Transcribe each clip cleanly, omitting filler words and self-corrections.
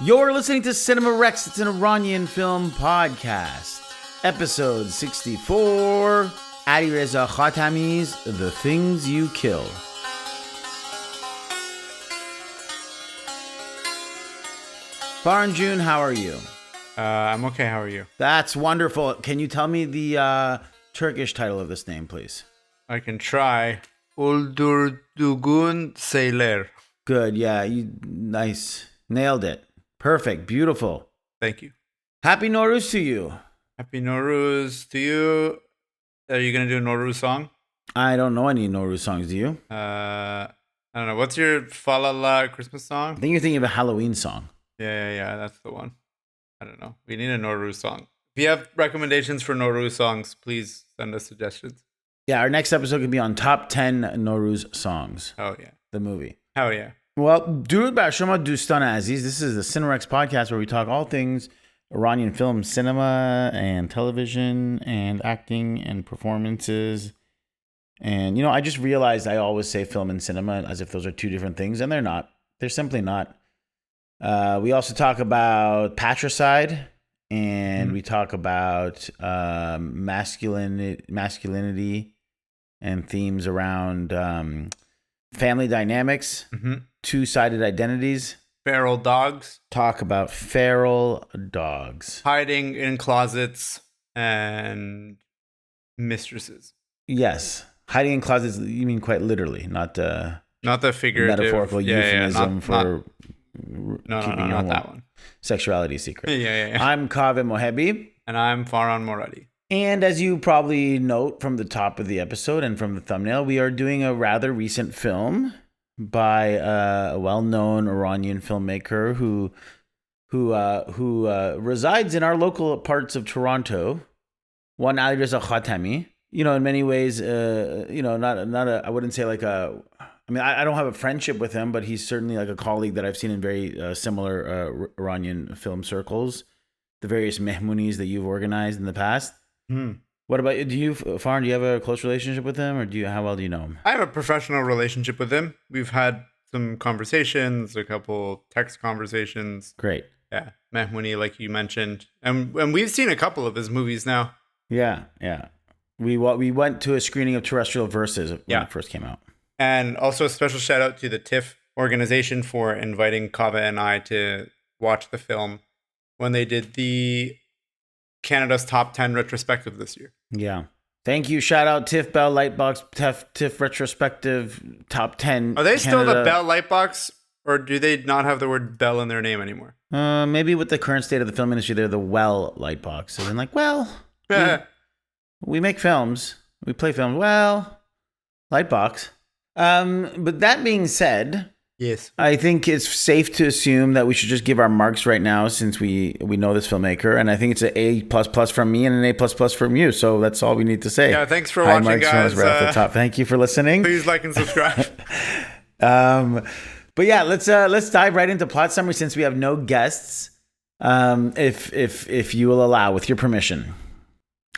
You're listening to Cinema Rex. It's an Iranian film podcast. Episode 64, Alireza Khatami's The Things You Kill. Farhan June, how are you? I'm okay. How are you? That's wonderful. Can you tell me the Turkish title of this name, please? I can try. Uldurdugun Seyler. Good, yeah, nice. Nailed it. Perfect, beautiful. Thank you. Happy Nowruz to you. Happy Nowruz to you. Are you going to do a Nowruz song? I don't know any Nowruz songs, do you? I don't know. What's your Falala Christmas song? I think you're thinking of a Halloween song. Yeah. That's the one. I don't know. We need a Nowruz song. If you have recommendations for Nowruz songs, please send us suggestions. Yeah, our next episode could be on top 10 Nowruz songs. Oh, yeah. The movie. Oh, yeah. Well, Durud Bar Shoma Dustana Aziz. This is the Cinerex podcast where we talk all things Iranian film, cinema, and television, and acting, and performances. And, I just realized I always say film and cinema as if those are two different things, and they're not. They're simply not. We also talk about patricide, and we talk about masculinity and themes around family dynamics, two-sided identities. Feral dogs. Talk about feral dogs. Hiding in closets and mistresses. Yes. Hiding in closets, you mean quite literally, not the figurative. Metaphorical euphemism for keeping your that one. Sexuality secret. Yeah. I'm Kaveh Mohebi. And I'm Farhan Moradi. And as you probably note from the top of the episode and from the thumbnail, we are doing a rather recent film by a well-known Iranian filmmaker who resides in our local parts of Toronto. One Alireza Khatami. In many ways, I wouldn't say like a. I mean, I don't have a friendship with him, but he's certainly like a colleague that I've seen in very similar Iranian film circles. The various mehmunis that you've organized in the past. What about you? Farhan, do you have a close relationship with him, or how well do you know him? I have a professional relationship with him. We've had some conversations, a couple text conversations. Great. Yeah, Mehmouni, like you mentioned, and we've seen a couple of his movies now. Yeah. We went to a screening of Terrestrial Verses when it first came out. And also a special shout out to the TIFF organization for inviting Kaveh and I to watch the film when they did the Canada's top 10 retrospective this year. Yeah. Thank you. Shout out TIFF Bell Lightbox TIFF retrospective top 10. Are they still the Bell Lightbox, or do they not have the word Bell in their name anymore? Maybe with the current state of the film industry, they're the Well Lightbox. So then we make films. We play films. Well, Lightbox. But that being said, yes, I think it's safe to assume that we should just give our marks right now since we know this filmmaker, and I think it's an A++ from me and an A++ from you. So that's all we need to say. Yeah, thanks for watching, Mark guys. Right off the top. Thank you for listening. Please like and subscribe. But yeah, let's dive right into plot summary since we have no guests. If you will allow, with your permission.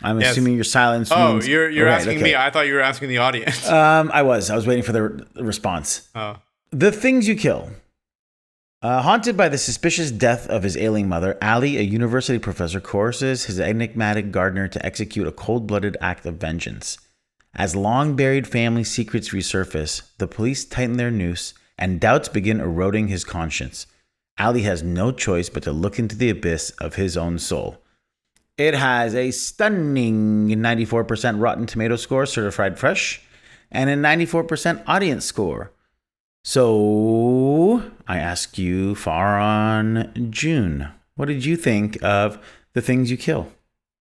I'm assuming your silence means... you're asking me. I thought you were asking the audience. I was waiting for the response. Oh. The Things You Kill. Haunted by the suspicious death of his ailing mother, Ali, a university professor, coerces his enigmatic gardener to execute a cold-blooded act of vengeance. As long-buried family secrets resurface, the police tighten their noose, and doubts begin eroding his conscience. Ali has no choice but to look into the abyss of his own soul. It has a stunning 94% Rotten Tomato score, certified fresh, and a 94% audience score. So, I ask you, Farhan June, what did you think of The Things You Kill?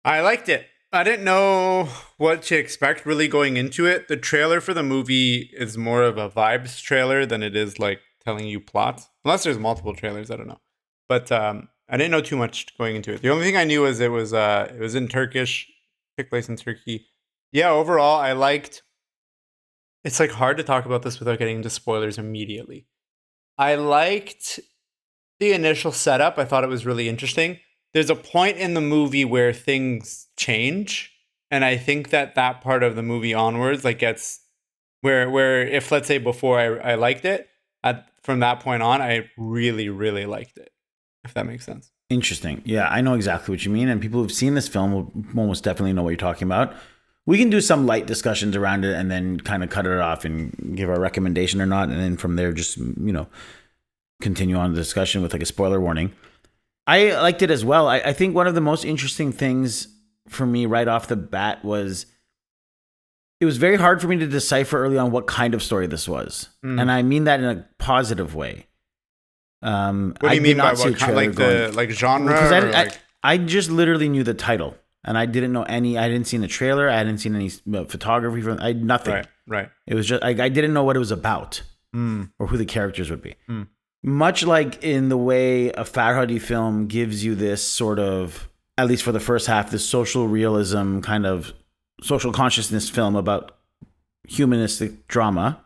I liked it. I didn't know what to expect really going into it. The trailer for the movie is more of a vibes trailer than it is like telling you plots. Unless there's multiple trailers, I don't know. But I didn't know too much going into it. The only thing I knew was it was in Turkish, took place in Turkey. Yeah, overall, I liked. It's like hard to talk about this without getting into spoilers immediately. I liked the initial setup. I thought it was really interesting. There's a point in the movie where things change, and I think that part of the movie onwards gets where if let's say before I liked it, from that point on, I really, really liked it. if that makes sense. Interesting. Yeah, I know exactly what you mean. And people who've seen this film will almost definitely know what you're talking about. We can do some light discussions around it and then kind of cut it off and give our recommendation or not. And then from there, just, continue on the discussion with like a spoiler warning. I liked it as well. I think one of the most interesting things for me right off the bat was it was very hard for me to decipher early on what kind of story this was. And I mean that in a positive way. What do you mean by what kind? Like genre? Because I just literally knew the title, and I didn't know any. I didn't see the trailer. I hadn't seen any photography from. Nothing. Right. It was just I didn't know what it was about or who the characters would be. Much like in the way a Farhadi film gives you this sort of, at least for the first half, this social realism kind of social consciousness film about humanistic drama.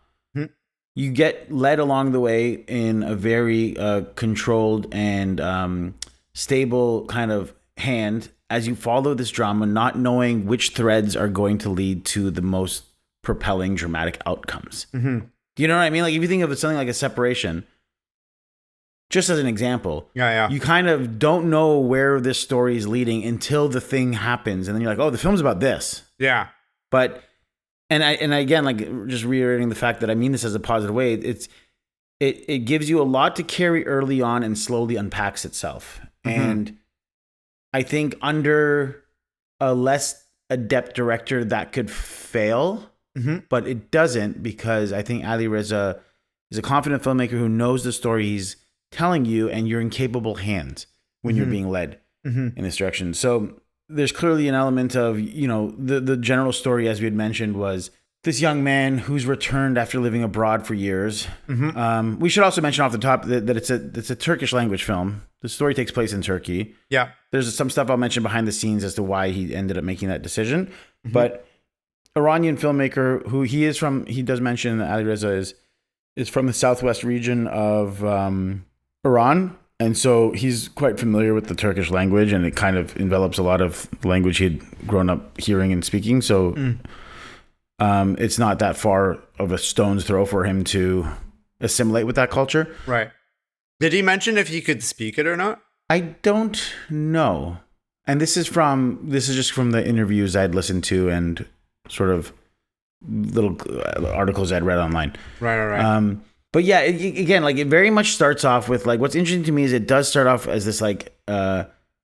You get led along the way in a very controlled and stable kind of hand as you follow this drama, not knowing which threads are going to lead to the most propelling dramatic outcomes. Do you know what I mean? Like if you think of something like a separation, just as an example, you kind of don't know where this story is leading until the thing happens. And then you're like, oh, the film's about this. Yeah. But... And again, like just reiterating the fact that I mean this as a positive way, it gives you a lot to carry early on and slowly unpacks itself. And I think under a less adept director that could fail, but it doesn't, because I think Alireza is a confident filmmaker who knows the story he's telling you, and you're in capable hands when you're being led in this direction. So there's clearly an element of, the general story, as we had mentioned, was this young man who's returned after living abroad for years. We should also mention off the top that it's a Turkish language film. The story takes place in Turkey. Yeah. There's some stuff I'll mention behind the scenes as to why he ended up making that decision. But Iranian filmmaker who he does mention that Alireza is from the southwest region of Iran. And so he's quite familiar with the Turkish language, and it kind of envelops a lot of language he'd grown up hearing and speaking. So it's not that far of a stone's throw for him to assimilate with that culture. Right. Did he mention if he could speak it or not? I don't know. And this is just from the interviews I'd listened to and sort of little articles I'd read online. Right. But yeah, again, like it very much starts off with like, what's interesting to me is it does start off as this like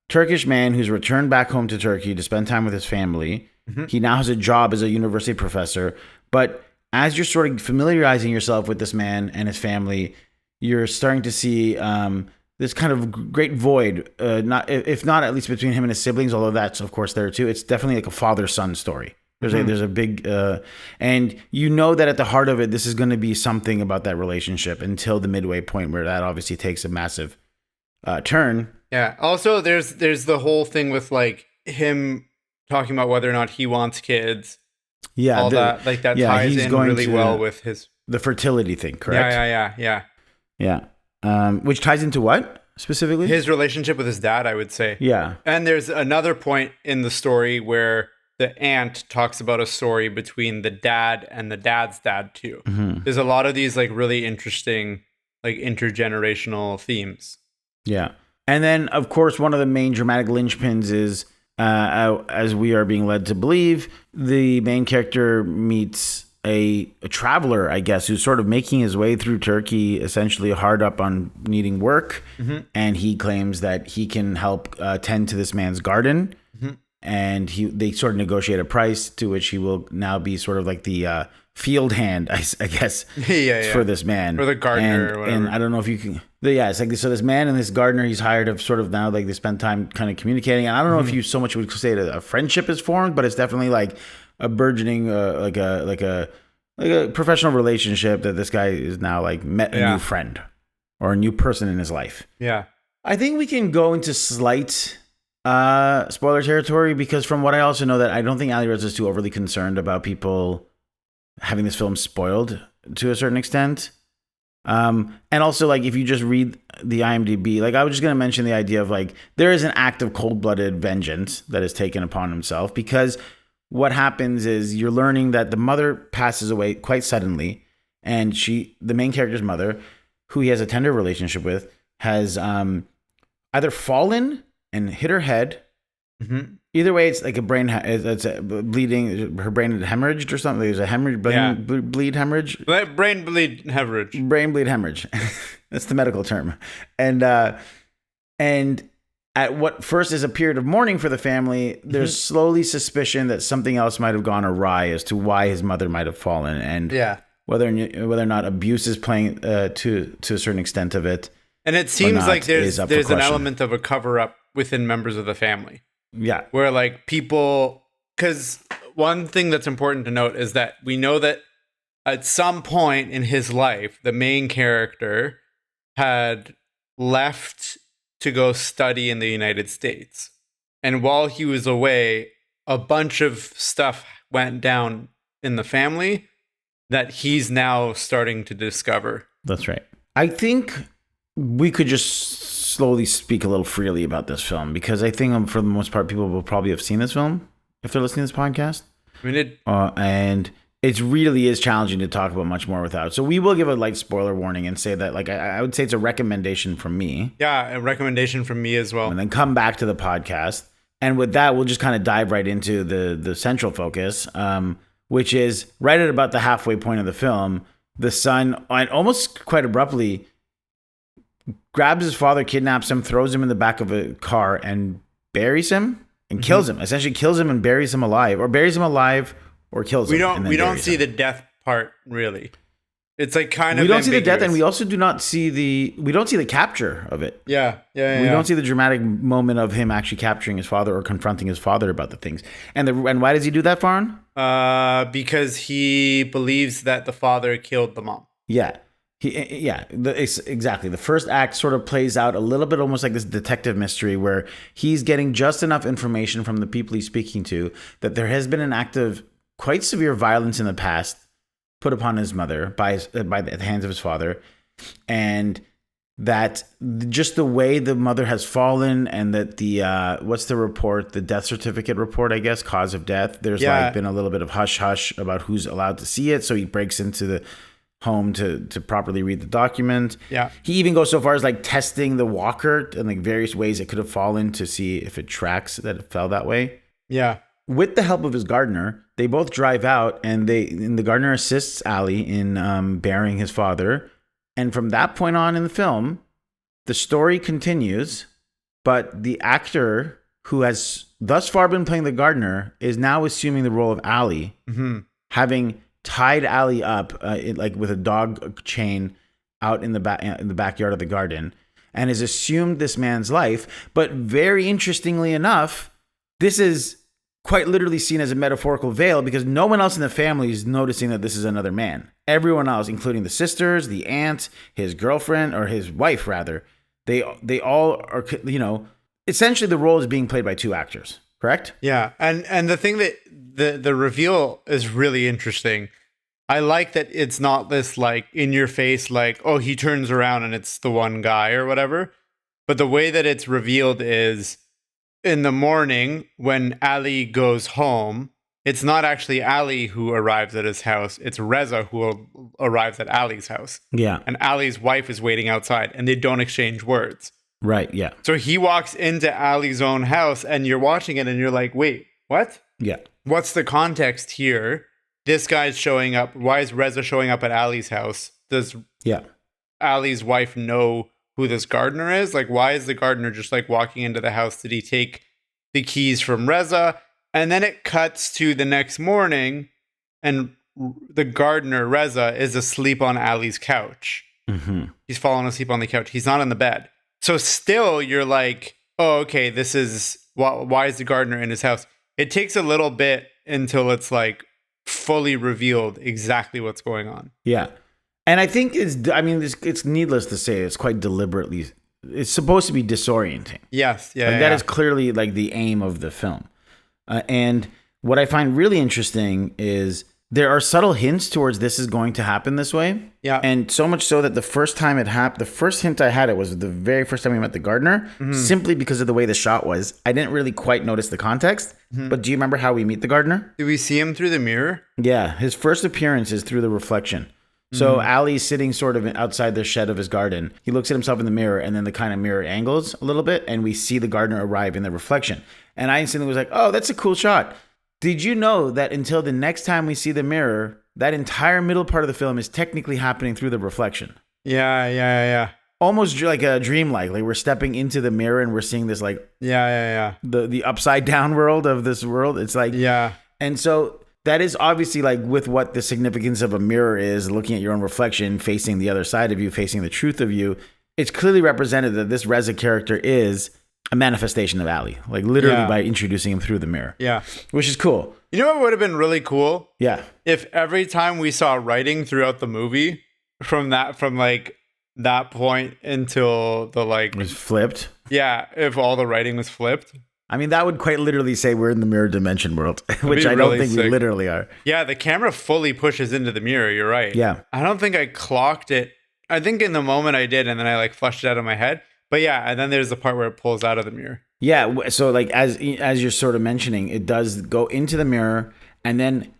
Turkish man who's returned back home to Turkey to spend time with his family. He now has a job as a university professor. But as you're sort of familiarizing yourself with this man and his family, you're starting to see this kind of great void, if not at least between him and his siblings, although that's of course there too. It's definitely like a father-son story. There's a big, and you know that at the heart of it, this is going to be something about that relationship until the midway point where that obviously takes a massive turn. Yeah. Also, there's the whole thing with like him talking about whether or not he wants kids. Yeah. All that ties in really well with the fertility thing, correct? Yeah. Which ties into what specifically? His relationship with his dad, I would say. Yeah. And there's another point in the story where the aunt talks about a story between the dad and the dad's dad too. There's a lot of these like really interesting like intergenerational themes. Yeah. And then of course one of the main dramatic linchpins is as we are being led to believe, the main character meets a traveler, I guess, who's sort of making his way through Turkey, essentially hard up on needing work. And he claims that he can help tend to this man's garden. And they sort of negotiate a price to which he will now be sort of like the field hand, I guess, for this man. Or the gardener or whatever. And I don't know if you can... it's like so this man and this gardener he's hired have sort of now like they spend time kind of communicating. And I don't know if you so much would say that a friendship is formed, but it's definitely like a burgeoning like a professional relationship that this guy is now like met a new friend or a new person in his life. Yeah. I think we can go into slight... spoiler territory, because from what I also know that I don't think Alireza is too overly concerned about people having this film spoiled to a certain extent. And also like if you just read the IMDb, like I was just going to mention the idea of like there is an act of cold-blooded vengeance that is taken upon himself, because what happens is you're learning that the mother passes away quite suddenly, and the main character's mother, who he has a tender relationship with, has either fallen and hit her head. Mm-hmm. Either way, it's like a brain. It's a bleeding. Her brain had hemorrhaged or something. There's a hemorrhage, bleed hemorrhage. Brain bleed hemorrhage. Brain bleed hemorrhage. That's the medical term. And at what first is a period of mourning for the family, there's slowly suspicion that something else might have gone awry as to why his mother might have fallen, and whether or not abuse is playing to a certain extent of it. And it seems like there's an element of a cover up within members of the family. Yeah, where like people, because one thing that's important to note is that we know that at some point in his life, the main character had left to go study in the United States. And while he was away, a bunch of stuff went down in the family that he's now starting to discover. That's right. I think we could just slowly speak a little freely about this film, because I think for the most part, people will probably have seen this film if they're listening to this podcast. I mean, and it really is challenging to talk about much more without. So we will give a light spoiler warning and say that, like, I would say it's a recommendation from me. Yeah, a recommendation from me as well. And then come back to the podcast. And with that, we'll just kind of dive right into the central focus, which is right at about the halfway point of the film. The son, almost quite abruptly, grabs his father, kidnaps him, throws him in the back of a car, and buries him and kills him. Essentially kills him and buries him alive, or buries him alive or kills him. We don't see the death part, really. It's like kind of we don't see the death, and we also do not see the capture of it. Yeah. We don't see the dramatic moment of him actually capturing his father or confronting his father about the things. And why does he do that, Farhan? Because he believes that the father killed the mom. Yeah. Exactly. The first act sort of plays out a little bit almost like this detective mystery, where he's getting just enough information from the people he's speaking to that there has been an act of quite severe violence in the past put upon his mother by the hands of his father, and that just the way the mother has fallen, and that the what's the report, the death certificate report, I guess, cause of death, there's like been a little bit of hush about who's allowed to see it, so he breaks into the home to properly read the document. Yeah. He even goes so far as like testing the walker and like various ways it could have fallen to see if it tracks that it fell that way. Yeah. With the help of his gardener, they both drive out, and the gardener assists Ali in burying his father. And from that point on in the film, the story continues, but the actor who has thus far been playing the gardener is now assuming the role of Ali, having tied Ali up like with a dog chain out in the backyard of the garden, and has assumed this man's life. But very interestingly enough, this is quite literally seen as a metaphorical veil, because no one else in the family is noticing that this is another man. Everyone else, including the sisters, the aunt, his girlfriend, or his wife rather, they all are, essentially the role is being played by two actors. Correct? Yeah. And the thing that the reveal is really interesting. I like that it's not this like in your face, like, oh, he turns around and it's the one guy or whatever. But the way that it's revealed is in the morning when Ali goes home, it's not actually Ali who arrives at his house. It's Reza who arrives at Ali's house. Yeah. And Ali's wife is waiting outside, and they don't exchange words. Right. Yeah. So he walks into Ali's own house, and you're watching it and you're like, wait, what? Yeah. What's the context here? This guy's showing up. Why is Reza showing up at Ali's house? Does Ali's wife know who this gardener is? Like, why is the gardener just like walking into the house? Did he take the keys from Reza? And then it cuts to the next morning, and the gardener, Reza, is asleep on Ali's couch. He's fallen asleep on the couch. He's not in the bed. So still, you're like, oh, okay, this is, why is the gardener in his house? It takes a little bit until it's like fully revealed exactly what's going on. Yeah. And I think it's needless to say, it's quite deliberately, it's supposed to be disorienting. Yes. Yeah. That is clearly like the aim of the film. And what I find really interesting is there are subtle hints towards this is going to happen this way. Yeah. And so much so that the first time it happened, the first hint I had, it was the very first time we met the gardener, simply because of the way the shot was. I didn't really quite notice the context. But do you remember how we meet the gardener? Do we see him through the mirror? Yeah. His first appearance is through the reflection. So Ali's sitting sort of outside the shed of his garden. He looks at himself in the mirror, and then the kind of mirror angles a little bit, and we see the gardener arrive in the reflection. And I instantly was like, oh, that's a cool shot. Did you know that until the next time we see the mirror, that entire middle part of the film is technically happening through the reflection? Yeah. Almost like a dreamlike. Like we're stepping into the mirror and we're seeing this like the upside down world of this world. It's like And so that is obviously like with what the significance of a mirror is, looking at your own reflection, facing the other side of you, facing the truth of you. It's clearly represented that this Reza character is a manifestation of Ali, like literally by introducing him through the mirror. Yeah. Which is cool. You know what would have been really cool? Yeah. If every time we saw writing throughout the movie from like that point until the like It was flipped. Yeah, if all the writing was flipped. I mean, that would quite literally say we're in the mirror dimension world, which I don't think we literally are. Yeah, the camera fully pushes into the mirror. You're right. Yeah. I don't think I clocked it. I think in the moment I did, and then I like flushed it out of my head. But yeah, and then there's the part where it pulls out of the mirror. Yeah, so like as you're sort of mentioning, it does go into the mirror, and then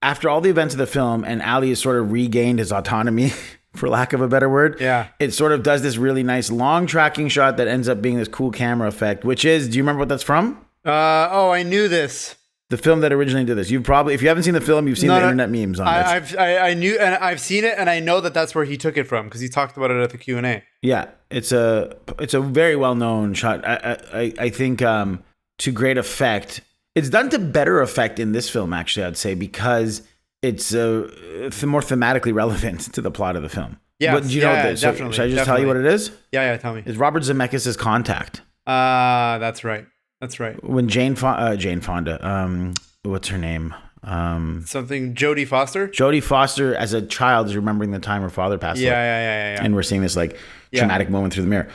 after all the events of the film, and Ali has sort of regained his autonomy, for lack of a better word. Yeah. It sort of does this really nice long tracking shot that ends up being this cool camera effect, which is, do you remember what that's from? I knew this. The film that originally did this. You've probably, if you haven't seen the film, you've seen the internet memes on it. I knew, and I've seen it, and I know that that's where he took it from because he talked about it at the Q&A. Yeah, it's a very well known shot. I think to great effect. It's done to better effect in this film, actually, I'd say, because it's more thematically relevant to the plot of the film. Yeah, but you know this? So definitely. Should I just tell you what it is? Yeah, tell me. It's Robert Zemeckis' Contact. That's right. When Jane Fonda, what's her name? Something Jodie Foster. Jodie Foster, as a child, is remembering the time her father passed away. Yeah. And we're seeing this like traumatic moment through the mirror.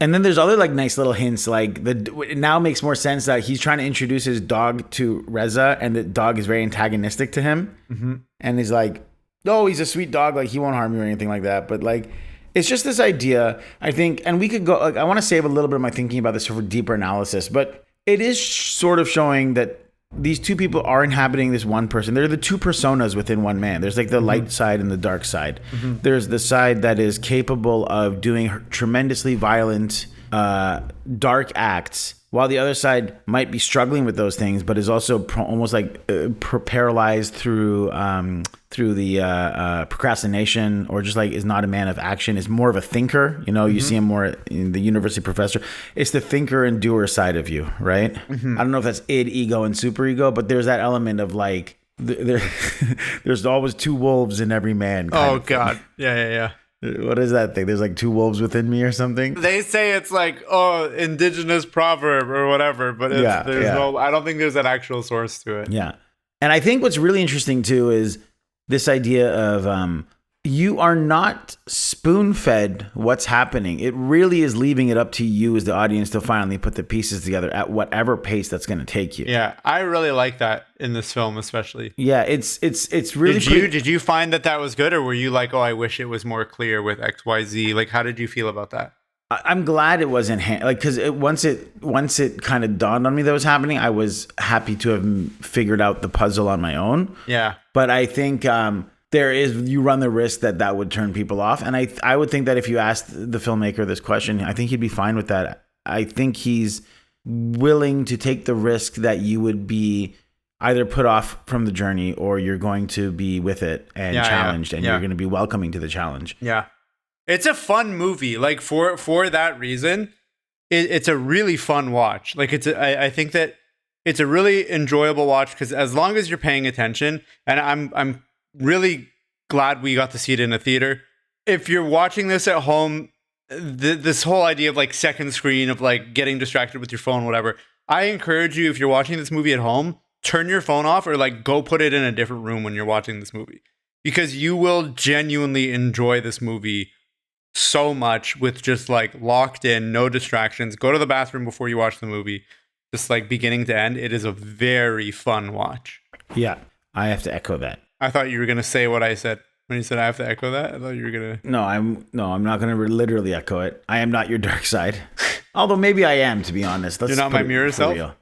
And then there's other like nice little hints. Like it now makes more sense that he's trying to introduce his dog to Reza, and the dog is very antagonistic to him. Mm-hmm. And he's like, "Oh, he's a sweet dog. Like he won't harm you or anything like that." But like, it's just this idea. I think, and we could go. Like, I want to save a little bit of my thinking about this for deeper analysis, but it is sort of showing that these two people are inhabiting this one person. They're the two personas within one man. There's like the light side and the dark side. Mm-hmm. There's the side that is capable of doing tremendously violent, dark acts, while the other side might be struggling with those things, but is also almost like paralyzed through the procrastination, or just like is not a man of action. Is more of a thinker. You know, you see him more in the university professor. It's the thinker and doer side of you, right? Mm-hmm. I don't know if that's id, ego, and super-ego, but there's that element of like there's always two wolves in every man. Oh God, yeah. What is that thing? There's like two wolves within me or something? They say it's like, indigenous proverb or whatever, but no, I don't think there's an actual source to it. Yeah. And I think what's really interesting too is this idea of you are not spoon-fed what's happening. It really is leaving it up to you as the audience to finally put the pieces together at whatever pace that's going to take you. Yeah, I really like that in this film, especially. Yeah, it's really. Did you find that was good, or were you like, oh, I wish it was more clear with XYZ? Like, how did you feel about that? I'm glad it wasn't because once it kind of dawned on me that was happening, I was happy to have figured out the puzzle on my own. Yeah, but I think. You run the risk that would turn people off. And I would think that if you asked the filmmaker this question, I think he'd be fine with that. I think he's willing to take the risk that you would be either put off from the journey, or you're going to be with it and challenged, and you're going to be welcoming to the challenge. Yeah. It's a fun movie. Like for that reason, it's a really fun watch. Like I think that it's a really enjoyable watch, because as long as you're paying attention, and I'm really glad we got to see it in a theater. If you're watching this at home, this whole idea of like second screen, of like getting distracted with your phone, whatever, I encourage you, if you're watching this movie at home, turn your phone off, or like go put it in a different room when you're watching this movie, because you will genuinely enjoy this movie so much with just like locked in, no distractions. Go to the bathroom before you watch the movie, just like beginning to end. It is a very fun watch. Yeah, I have to echo that. I thought you were going to say what I said when you said I have to echo that. I thought you were going to... No, I'm not going to literally echo it. I am not your dark side. Although maybe I am, to be honest. You're not my mirror self? Real.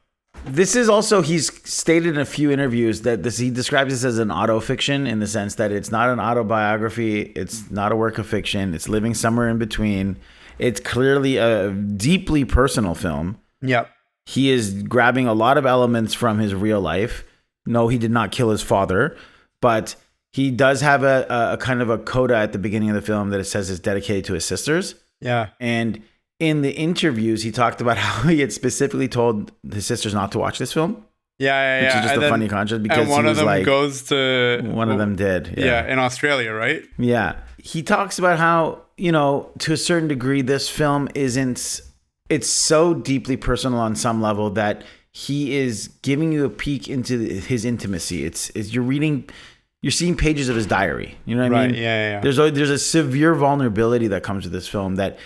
This is also, he's stated in a few interviews that he describes this as an autofiction in the sense that it's not an autobiography. It's not a work of fiction. It's living somewhere in between. It's clearly a deeply personal film. Yep. He is grabbing a lot of elements from his real life. No, he did not kill his father, but he does have a kind of a coda at the beginning of the film that it says is dedicated to his sisters. Yeah. And in the interviews, he talked about how he had specifically told his sisters not to watch this film. Yeah. Which is just and a funny contrast because one he of was them like, goes to one of them did. Yeah, in Australia, right? Yeah. He talks about how, to a certain degree, this film it's so deeply personal on some level that he is giving you a peek into his intimacy. It's you're seeing pages of his diary. You know what I mean? Yeah. There's a severe vulnerability that comes with this film that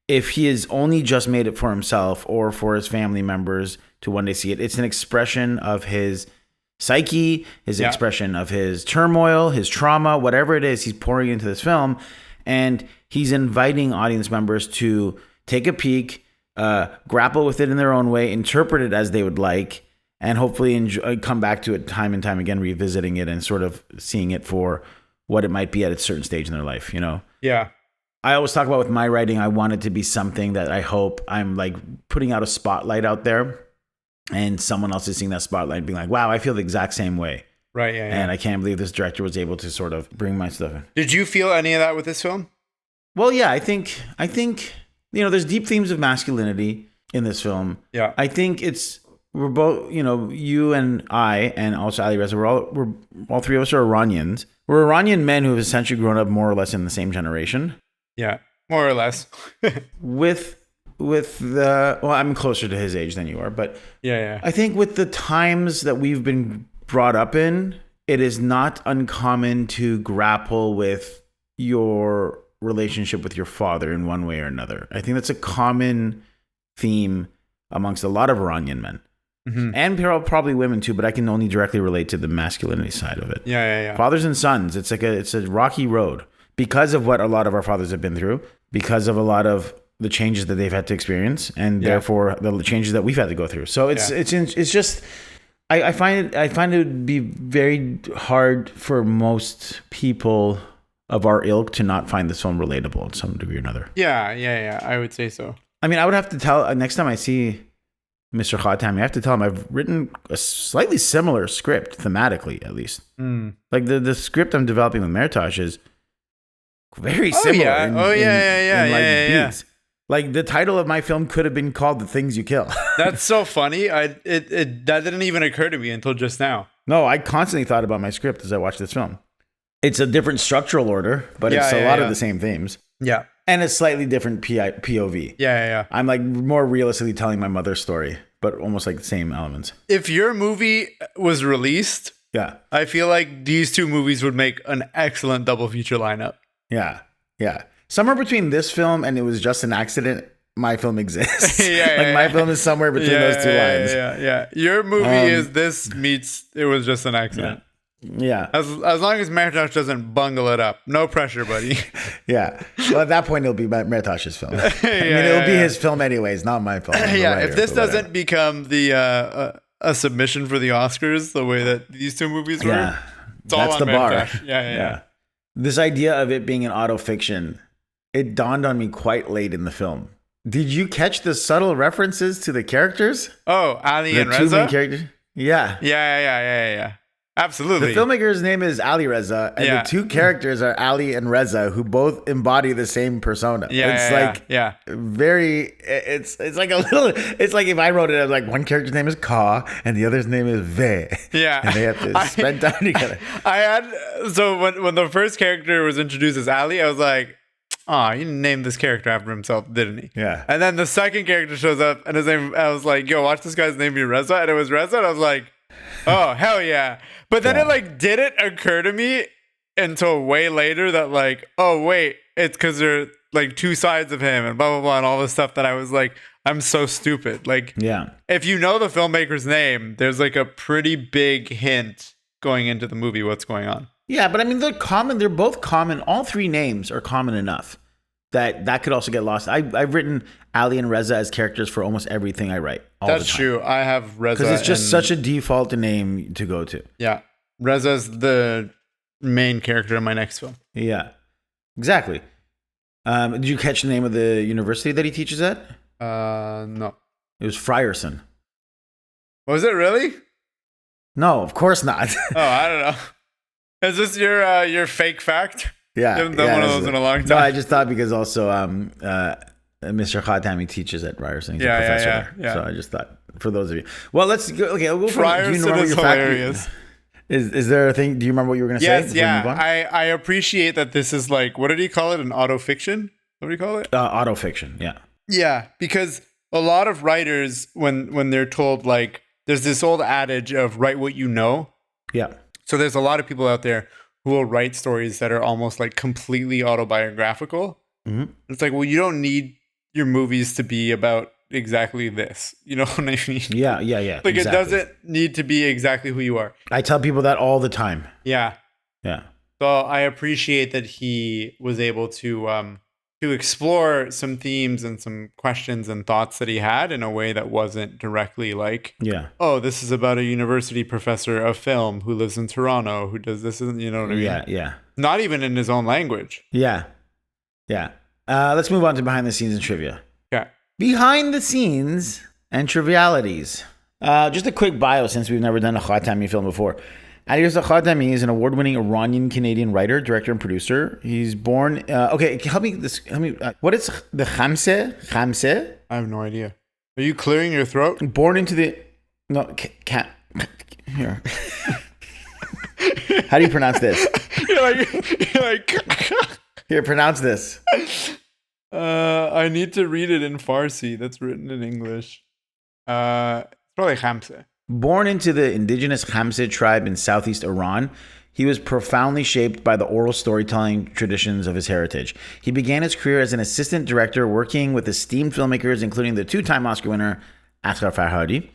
if he has only just made it for himself or for his family members to one day see it, it's an expression of his psyche, his expression of his turmoil, his trauma, whatever it is he's pouring into this film. And he's inviting audience members to take a peek, grapple with it in their own way, interpret it as they would like, and hopefully come back to it time and time again, revisiting it and sort of seeing it for what it might be at a certain stage in their life, Yeah. I always talk about with my writing, I want it to be something that I hope I'm like putting out a spotlight out there and someone else is seeing that spotlight and being like, wow, I feel the exact same way. Right, yeah. And I can't believe this director was able to sort of bring my stuff in. Did you feel any of that with this film? Well, yeah, I think there's deep themes of masculinity in this film. Yeah. I think we're both, you and I, and also Alireza, we're all three of us are Iranians. We're Iranian men who have essentially grown up more or less in the same generation. Yeah, more or less. I'm closer to his age than you are, but yeah. I think with the times that we've been brought up in, it is not uncommon to grapple with your relationship with your father in one way or another. I think that's a common theme amongst a lot of Iranian men. Mm-hmm. And probably women too, but I can only directly relate to the masculinity side of it. Yeah. Fathers and sons, it's a rocky road because of what a lot of our fathers have been through, because of a lot of the changes that they've had to experience, and therefore the changes that we've had to go through. So it's just I find it would be very hard for most people of our ilk to not find this film relatable in some degree or another. Yeah. I would say so. I mean, I would have to tell next time I see Mr. Khatami, I have to tell him I've written a slightly similar script thematically, at least. Like the script I'm developing with Mertosh is very similar. Yeah. Like the title of my film could have been called "The Things You Kill." That's so funny. That didn't even occur to me until just now. No, I constantly thought about my script as I watched this film. It's a different structural order, but it's a lot of the same themes. Yeah. And a slightly different POV. Yeah. I'm like more realistically telling my mother's story, but almost like the same elements. If your movie was released, I feel like these two movies would make an excellent double feature lineup. Yeah. Somewhere between this film and It Was Just an Accident, my film exists. My film is somewhere between those two lines. Yeah. Your movie is this meets It Was Just an Accident. Yeah. As long as Mertosh doesn't bungle it up. No pressure, buddy. Yeah. Well, at that point, it'll be Mertosh's film. It'll be his film anyways, not my film. If this doesn't become the a submission for the Oscars, the way that these two movies were, it's all that's on the Mertosh. bar. Yeah. This idea of it being an autofiction, it dawned on me quite late in the film. Did you catch the subtle references to the characters? Oh, Ali and Reza? The two main characters? Yeah. Yeah. Absolutely. The filmmaker's name is Alireza, and the two characters are Ali and Reza, who both embody the same persona. Very. It's like a little. It's like if I wrote it as like one character's name is Ka and the other's name is Ve. Yeah, and they have to spend time together. So when the first character was introduced as Ali, I was like, oh, he named this character after himself, didn't he? Yeah. And then the second character shows up, and his name. I was like, yo, watch this guy's name be Reza, and it was Reza, and I was like, oh, hell yeah. But then it didn't occur to me until way later that oh wait, it's because there are two sides of him and blah blah blah and all this stuff that I was like, I'm so stupid. If you know the filmmaker's name, there's a pretty big hint going into the movie what's going on. Yeah, but I mean they're common. They're both common. All three names are common enough. that could also get lost. I've written Ali and Reza as characters for almost everything I write. That's true. I have Reza. Because it's just such a default name to go to. Yeah. Reza's the main character in my next film. Yeah, exactly. Did you catch the name of the university that he teaches at? No. It was Frierson. Was it really? No, of course not. Oh, I don't know. Is this your fake fact? Yeah. You haven't done one of those in a long time. No, I just thought because also Mr. Khatami teaches at Ryerson. He's a professor there. So I just thought, for those of you. Well, let's go. Okay, we'll Ryerson is hilarious. Is there a thing? Do you remember what you were going to say? Yes, yeah. I appreciate that this is like, what did he call it? An autofiction? What do you call it? Autofiction, yeah. Yeah, because a lot of writers, when they're told, like, there's this old adage of write what you know. Yeah. So there's a lot of people out there who will write stories that are almost like completely autobiographical. Mm-hmm. It's like, well, you don't need your movies to be about exactly this. You know what I mean? Yeah. Like, exactly. It doesn't need to be exactly who you are. I tell people that all the time. Yeah. Yeah. So I appreciate that he was able to explore some themes and some questions and thoughts that he had in a way that wasn't directly like, oh, this is about a university professor of film who lives in Toronto who does this, you know what I mean? Yeah. Not even in his own language. Yeah. Let's move on to behind the scenes and trivia. Yeah. Behind the scenes and trivialities. Just a quick bio since we've never done a Khatami film before. Alireza Khatami is an award-winning Iranian-Canadian writer, director, and producer. He's born... help me... what is the Khamse? I have no idea. Are you clearing your throat? Born into the... No, can't... Here. How do you pronounce this? You're like... Here, pronounce this. I need to read it in Farsi. That's written in English. It's probably Khamse. Born into the indigenous Khamse tribe in southeast Iran, he was profoundly shaped by the oral storytelling traditions of his heritage. He began his career as an assistant director, working with esteemed filmmakers, including the two-time Oscar winner Asghar Farhadi.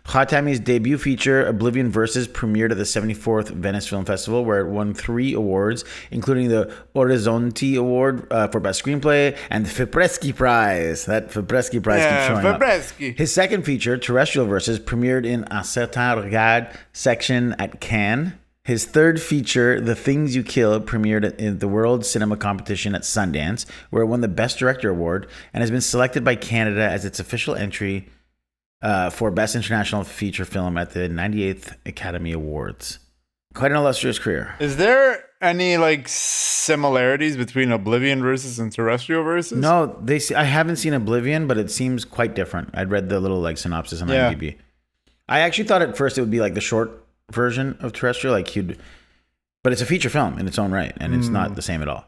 Khatami's debut feature, Oblivion Versus, premiered at the 74th Venice Film Festival, where it won 3 awards, including the Orizzonti Award for Best Screenplay and the Fibreschi Prize. That Fibreschi Prize keeps showing up. His second feature, Terrestrial Versus, premiered in A Certain Regard section at Cannes. His third feature, The Things You Kill, premiered in the World Cinema Competition at Sundance, where it won the Best Director Award and has been selected by Canada as its official entry for Best International Feature Film at the 98th Academy Awards. Quite an illustrious career. Is there any like similarities between Oblivion Versus and Terrestrial Versus? No, I haven't seen Oblivion, but it seems quite different. I'd read the little like synopsis on IMDb. I actually thought at first it would be like the short version of Terrestrial, but it's a feature film in its own right, and it's not the same at all.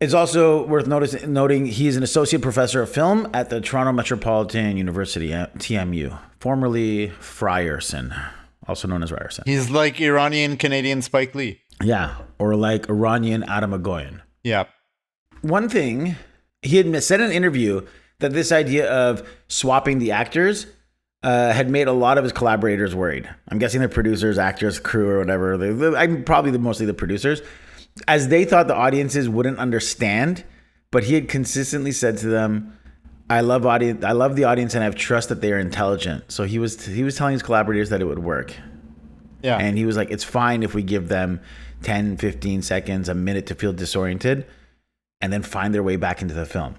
It's also worth noting he's an associate professor of film at the Toronto Metropolitan University, TMU, formerly Frierson, also known as Ryerson. He's like Iranian-Canadian Spike Lee. Yeah, or like Iranian Adam Agoyan. Yeah. One thing, he had said in an interview that this idea of swapping the actors had made a lot of his collaborators worried. I'm guessing the producers, actors, crew, or whatever. I'm probably mostly the producers, as they thought the audiences wouldn't understand. But he had consistently said to them, I love the audience and I have trust that they are intelligent. So he was telling his collaborators that it would work. Yeah. And he was like, it's fine if we give them 10, 15 seconds, a minute to feel disoriented and then find their way back into the film.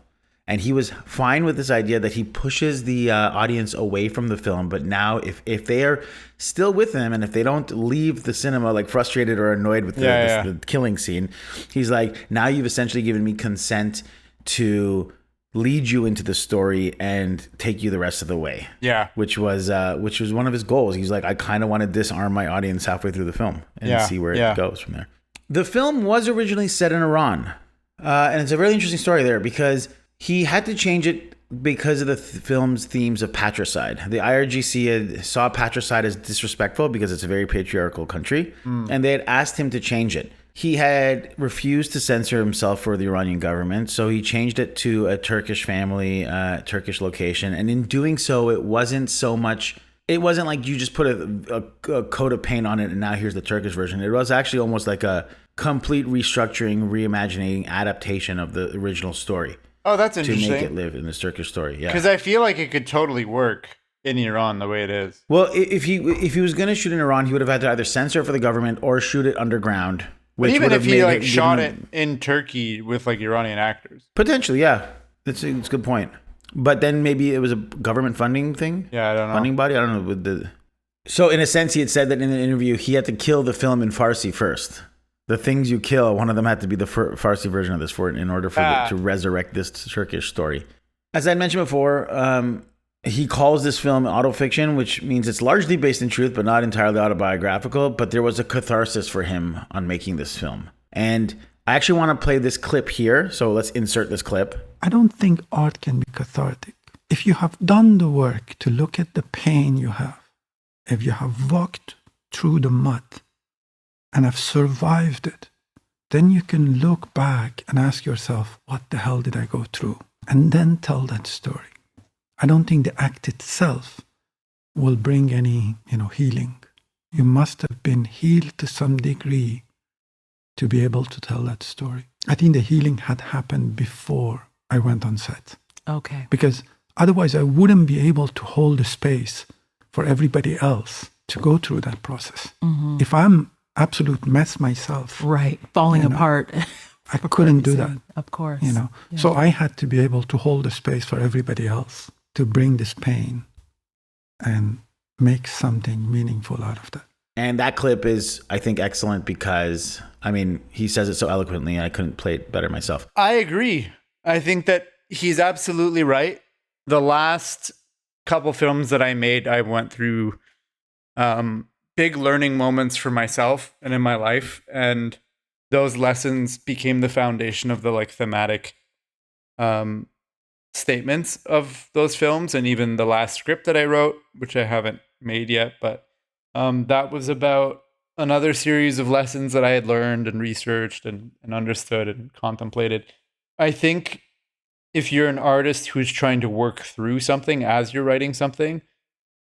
And he was fine with this idea that he pushes the audience away from the film. But now if they are still with him and if they don't leave the cinema like frustrated or annoyed with the killing scene, he's like, now you've essentially given me consent to lead you into the story and take you the rest of the way. Yeah. Which was one of his goals. He's like, I kind of want to disarm my audience halfway through the film and see where it goes from there. The film was originally set in Iran. And it's a really interesting story there because he had to change it because of the film's themes of patricide. The IRGC saw patricide as disrespectful because it's a very patriarchal country, and they had asked him to change it. He had refused to censor himself for the Iranian government, so he changed it to a Turkish family, Turkish location. And in doing so, it wasn't so much It wasn't like you just put a coat of paint on it and now here's the Turkish version. It was actually almost like a complete restructuring, reimagining, adaptation of the original story. Oh, that's to interesting. make it live in this Turkish story. Yeah. Because I feel like it could totally work in Iran the way it is. Well, if he was going to shoot in Iran, he would have had to either censor it for the government or shoot it underground. But even if he like shot it in Turkey with like Iranian actors. Potentially, yeah. It's a good point. But then maybe it was a government funding thing? Yeah, I don't know. Funding body? I don't know. So in a sense, he had said that in an interview, he had to kill the film in Farsi first. The things you kill, one of them had to be the Farsi version of this in order for to resurrect this Turkish story. As I mentioned before, he calls this film autofiction, which means it's largely based in truth, but not entirely autobiographical. But there was a catharsis for him on making this film. And I actually want to play this clip here. So let's insert this clip. I don't think art can be cathartic. If you have done the work to look at the pain you have, if you have walked through the mud and have survived it, then you can look back and ask yourself, what the hell did I go through? And then tell that story. I don't think the act itself will bring any, healing. You must have been healed to some degree to be able to tell that story. I think the healing had happened before I went on set. Okay. Because otherwise I wouldn't be able to hold the space for everybody else to go through that process. Mm-hmm. If I'm absolute mess myself. Right. Falling apart. I couldn't do that. Of course. Yeah. So I had to be able to hold the space for everybody else to bring this pain and make something meaningful out of that. And that clip is, I think, excellent because, he says it so eloquently. I couldn't play it better myself. I agree. I think that he's absolutely right. The last couple films that I made, I went through big learning moments for myself and in my life. And those lessons became the foundation of the thematic statements of those films. And even the last script that I wrote, which I haven't made yet, but that was about another series of lessons that I had learned and researched and understood and contemplated. I think if you're an artist who's trying to work through something as you're writing something,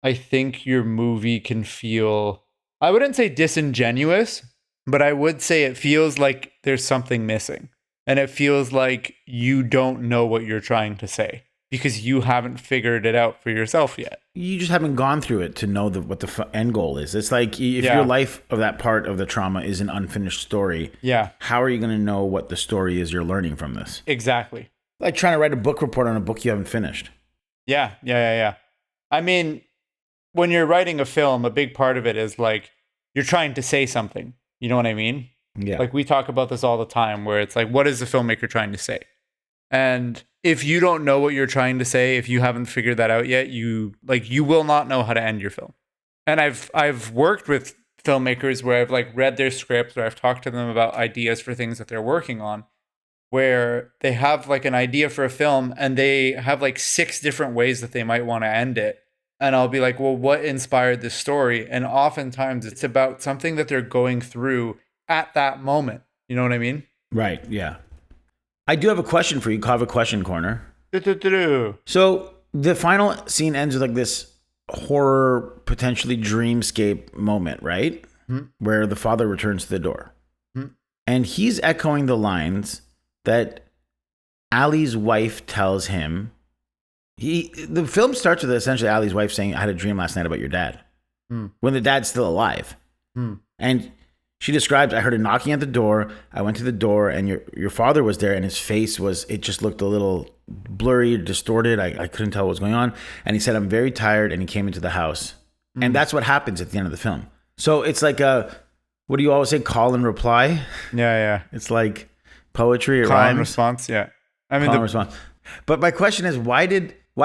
I think your movie can feel, I wouldn't say disingenuous, but I would say it feels like there's something missing. And it feels like you don't know what you're trying to say because you haven't figured it out for yourself yet. You just haven't gone through it to know what the end goal is. It's like if your life of that part of the trauma is an unfinished story, how are you going to know what the story is you're learning from this? Exactly. Like trying to write a book report on a book you haven't finished. Yeah. I mean, when you're writing a film, a big part of it is you're trying to say something. You know what I mean? Yeah. We talk about this all the time where it's what is the filmmaker trying to say? And if you don't know what you're trying to say, if you haven't figured that out yet, you will not know how to end your film. And I've worked with filmmakers where I've read their scripts or I've talked to them about ideas for things that they're working on, where they have an idea for a film and they have 6 different ways that they might want to end it. And I'll be well, what inspired this story? And oftentimes it's about something that they're going through at that moment. You know what I mean? Right. Yeah. I do have a question for you. Have a question corner. Do-do-do-do. So the final scene ends with this horror, potentially dreamscape moment, right? Mm-hmm. Where the father returns to the door. Mm-hmm. And he's echoing the lines that Ali's wife tells him. The film starts with essentially Ali's wife saying, I had a dream last night about your dad. When the dad's still alive. And she describes, I heard a knocking at the door. I went to the door and your father was there and his face it just looked a little blurry, distorted. I couldn't tell what was going on. And he said, I'm very tired. And he came into the house. And that's what happens at the end of the film. So it's what do you always say? Call and reply. Yeah. It's like poetry. It Call rhymes. and response. Yeah. I mean, Call and response. But my question is, why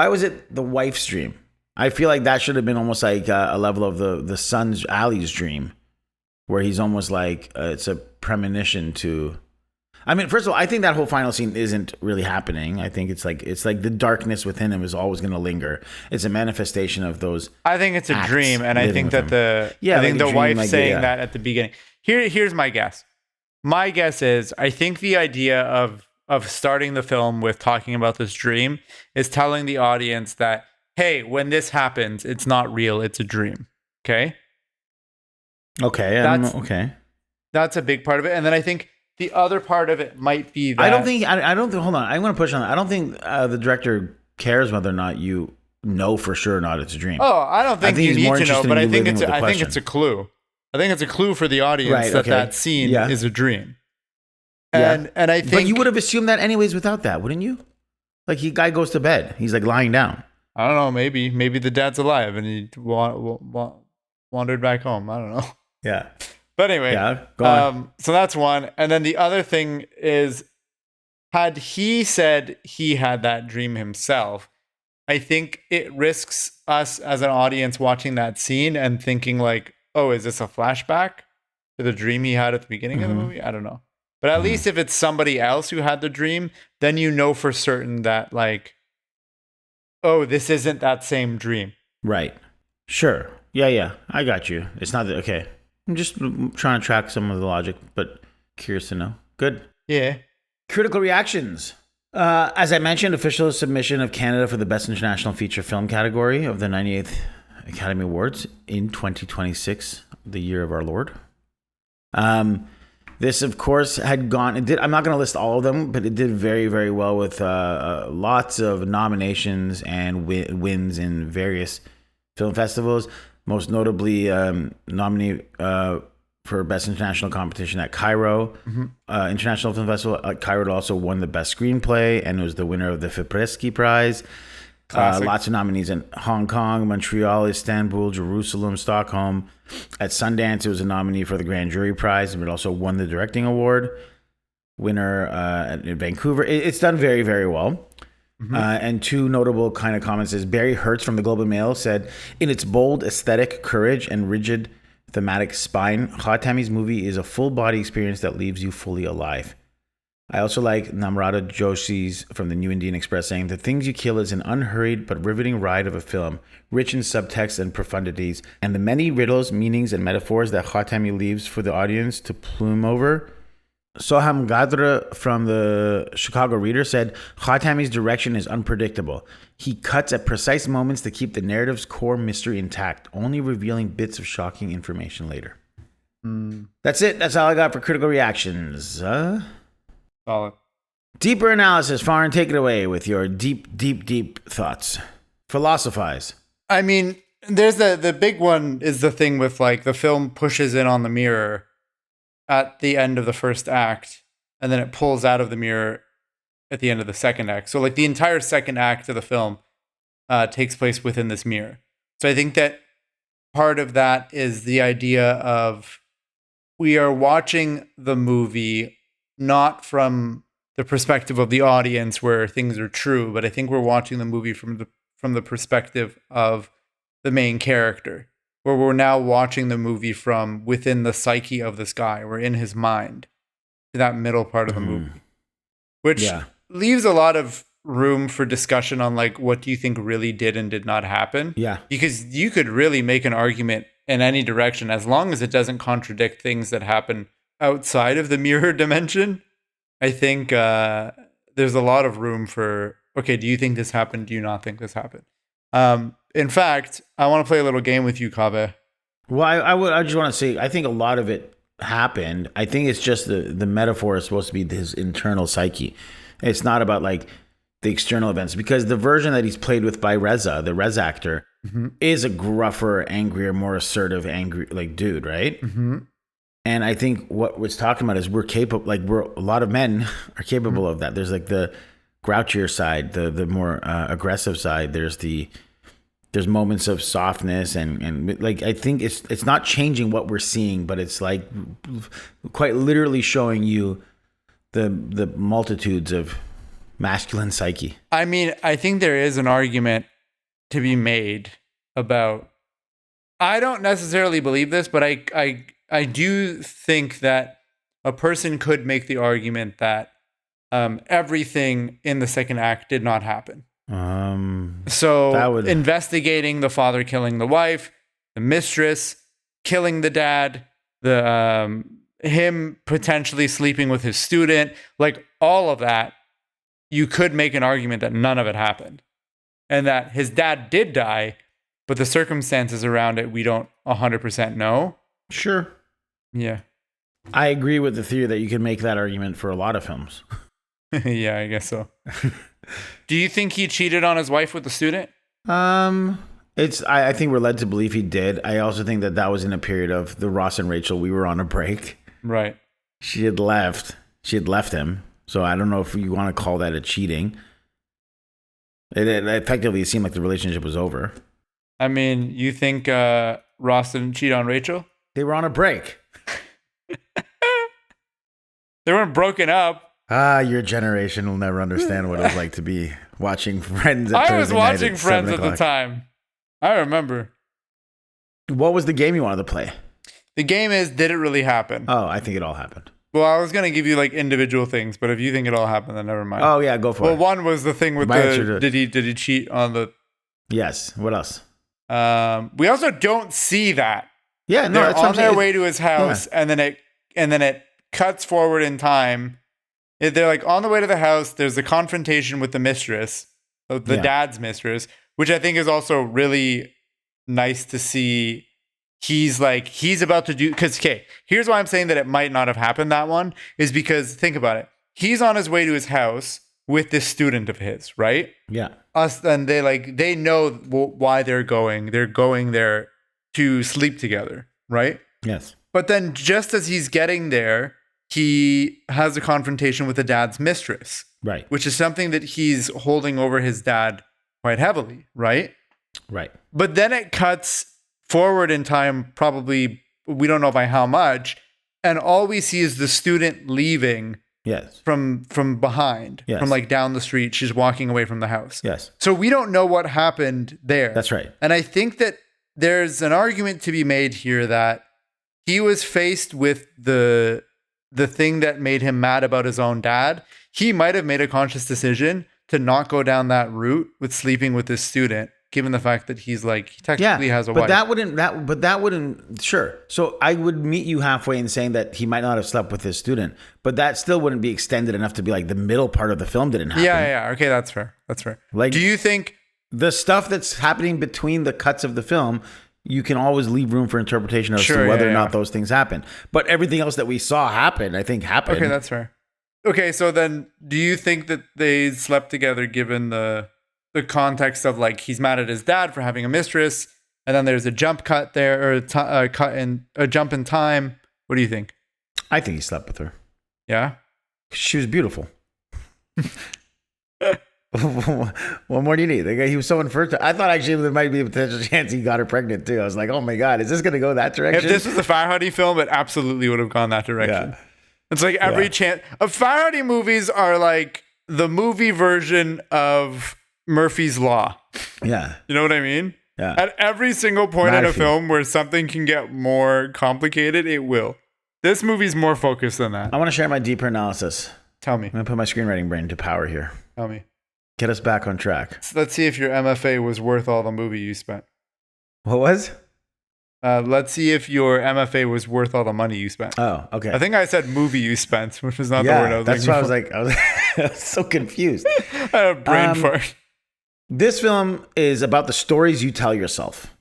was it the wife's dream? I feel like that should have been almost like a level of the son's Ali's dream. Where he's almost it's a premonition to. I mean, first of all, I think that whole final scene isn't really happening. I think it's like the darkness within him is always going to linger. It's a manifestation of those. I think it's a dream, and I think that the wife saying that at the beginning. Here's my guess. My guess is I think the idea of starting the film with talking about this dream is telling the audience that hey, when this happens, it's not real, it's a dream. Okay? Okay. Okay. That's a big part of it. And then I think the other part of it might be that I don't think. Hold on. I'm going to push on that. I don't think the director cares whether or not you know for sure or not it's a dream. Oh, I don't think you he's need more to know, interested but in I you think living it's with the I think question. it's a clue. I think it's a clue for the audience Right, okay. that scene Yeah. is a dream. Yeah. And I think But you would have assumed that anyways without that, wouldn't you? Like, guy goes to bed. He's like lying down. I don't know, maybe the dad's alive and he wandered back home. I don't know. Yeah. But anyway, Yeah. Go on. so that's one. And then the other thing is, had he said he had that dream himself, I think it risks us as an audience watching that scene and thinking like, oh, is this a flashback to the dream he had at the beginning of the movie? I don't know. But at least if it's somebody else who had the dream, then you know for certain that like, oh, this isn't that same dream. Right. Sure. Yeah. I got you. It's not that. Okay. I'm just trying to track some of the logic, but curious to know. Good. Yeah. Critical reactions. As I mentioned, official submission of Canada for the Best International Feature Film category of the 98th Academy Awards in 2026, the year of our Lord. This, of course, had gone. I'm not going to list all of them, but it did very, very well with lots of nominations and wins in various film festivals. Most notably, nominee for Best International Competition at Cairo International Film Festival. Cairo also won the Best Screenplay and was the winner of the Fipresci Prize. Lots of nominees in Hong Kong, Montreal, Istanbul, Jerusalem, Stockholm. At Sundance, it was a nominee for the Grand Jury Prize, but it also won the Directing Award. Winner in Vancouver. It's done very, very well. And two notable kind of comments is Barry Hertz from the Globe and Mail said, in its bold aesthetic, courage, and rigid thematic spine, Khatami's movie is a full-body experience that leaves you fully alive. I also like Namrata Joshi's from the New Indian Express saying, the Things You Kill is an unhurried but riveting ride of a film, rich in subtext and profundities, and the many riddles, meanings, and metaphors that Khatami leaves for the audience to plume over. Soham Gadra from the Chicago Reader said, Khatami's direction is unpredictable. He cuts at precise moments to keep the narrative's core mystery intact, only revealing bits of shocking information later. That's it. That's all I got for critical reactions. Solid. Deeper analysis. Farhan, take it away with your deep thoughts. Philosophize. I mean, there's the big one is the thing with like the film pushes in on the mirror at the end of the first act, and then it pulls out of the mirror at the end of the second act. So like the entire second act of the film takes place within this mirror. So I think that part of that is the idea of we are watching the movie not from the perspective of the audience where things are true, but I think we're watching the movie from the perspective of the main character, where we're now watching the movie from within the psyche of this guy. We're in his mind, that middle part of the movie, which leaves a lot of room for discussion on like, what do you think really did and did not happen? Yeah. Because you could really make an argument in any direction as long as it doesn't contradict things that happen outside of the mirror dimension. I think there's a lot of room for, okay, do you think this happened? Do you not think this happened? In fact, I want to play a little game with you, Kaveh. Well, I just want to say, I think a lot of it happened. I think it's just the metaphor is supposed to be his internal psyche. It's not about like the external events, because the version that he's played with by Reza, the Reza actor, is a gruffer, angrier, more assertive, angry like dude, right? And I think what we're talking about is we're capable, like a lot of men are capable of that. There's like the grouchier side, the more aggressive side. There's moments of softness and like, I think it's not changing what we're seeing, but it's like quite literally showing you the multitudes of masculine psyche. I mean, I think there is an argument to be made about, I don't necessarily believe this, but I do think that a person could make the argument that everything in the second act did not happen. So investigating the father killing the wife, the mistress, killing the dad, the him potentially sleeping with his student, like all of that, you could make an argument that none of it happened. and that his dad did die, but the circumstances around it we don't 100% know. Sure. Yeah. I agree with the theory that you can make that argument for a lot of films. Yeah, I guess so. Do you think he cheated on his wife with the student? I think we're led to believe he did. I also think that was in a period of the Ross and Rachel, we were on a break. Right. She had left him. So I don't know if you want to call that a cheating. It effectively seemed like the relationship was over. I mean, you think Ross didn't cheat on Rachel? They were on a break. They weren't broken up. Your generation will never understand what it was like to be watching Friends. I was watching Friends at the time. I remember. What was the game you wanted to play? The game is, did it really happen? Oh, I think it all happened. Well, I was going to give you like individial things, but if you think it all happened, then never mind. Oh, yeah, go for it. Well, one was the thing with did he cheat on the... Yes. What else? We also don't see that. Yeah, no, they're on their way to his house, and then it cuts forward in time. They're like on the way to the house. There's a confrontation with the mistress, the dad's mistress, which I think is also really nice to see. He's about to do, because, okay, here's why I'm saying that it might not have happened, that one, is because, think about it. He's on his way to his house with this student of his, right? Yeah. And they know why they're going. They're going there to sleep together, right? Yes. But then just as he's getting there, he has a confrontation with the dad's mistress. Right. Which is something that he's holding over his dad quite heavily, right? Right. But then it cuts forward in time, probably, we don't know by how much, and all we see is the student leaving. Yes. From behind. Yes. From like down the street. She's walking away from the house. Yes. So we don't know what happened there. That's right. And I think that there's an argument to be made here that he was faced with the thing that made him mad about his own dad. He might have made a conscious decision to not go down that route with sleeping with this student, given the fact that he technically has a wife. But that wouldn't, sure. So I would meet you halfway in saying that he might not have slept with his student, but that still wouldn't be extended enough to be like the middle part of the film didn't happen. Yeah. Okay, that's fair. Like, do you think the stuff that's happening between the cuts of the film, you can always leave room for interpretation as to whether or not those things happen. But everything else that we saw happen, I think happened. Okay, that's fair. Okay, so then do you think that they slept together given the context of like he's mad at his dad for having a mistress, and then there's a jump cut there, or a jump in time? What do you think? I think he slept with her. Yeah? She was beautiful. What more do you need? He was so infertile. I thought actually there might be a potential chance he got her pregnant too. I was like, oh my God, is this going to go that direction? If this was a Farhadi film, it absolutely would have gone that direction. Yeah. It's like every chance. Farhadi movies are like the movie version of Murphy's Law. Yeah. You know what I mean? Yeah. At every single point in a film where something can get more complicated, it will. This movie's more focused than that. I want to share my deeper analysis. Tell me. I'm going to put my screenwriting brain to power here. Tell me. Get us back on track. So let's see if your MFA was worth all the movie you spent. What was? Let's see if your MFA was worth all the money you spent. Oh, okay. I think I said movie you spent, which was not the word I was that's looking why I was so confused. I had a brain fart. This film is about the stories you tell yourself.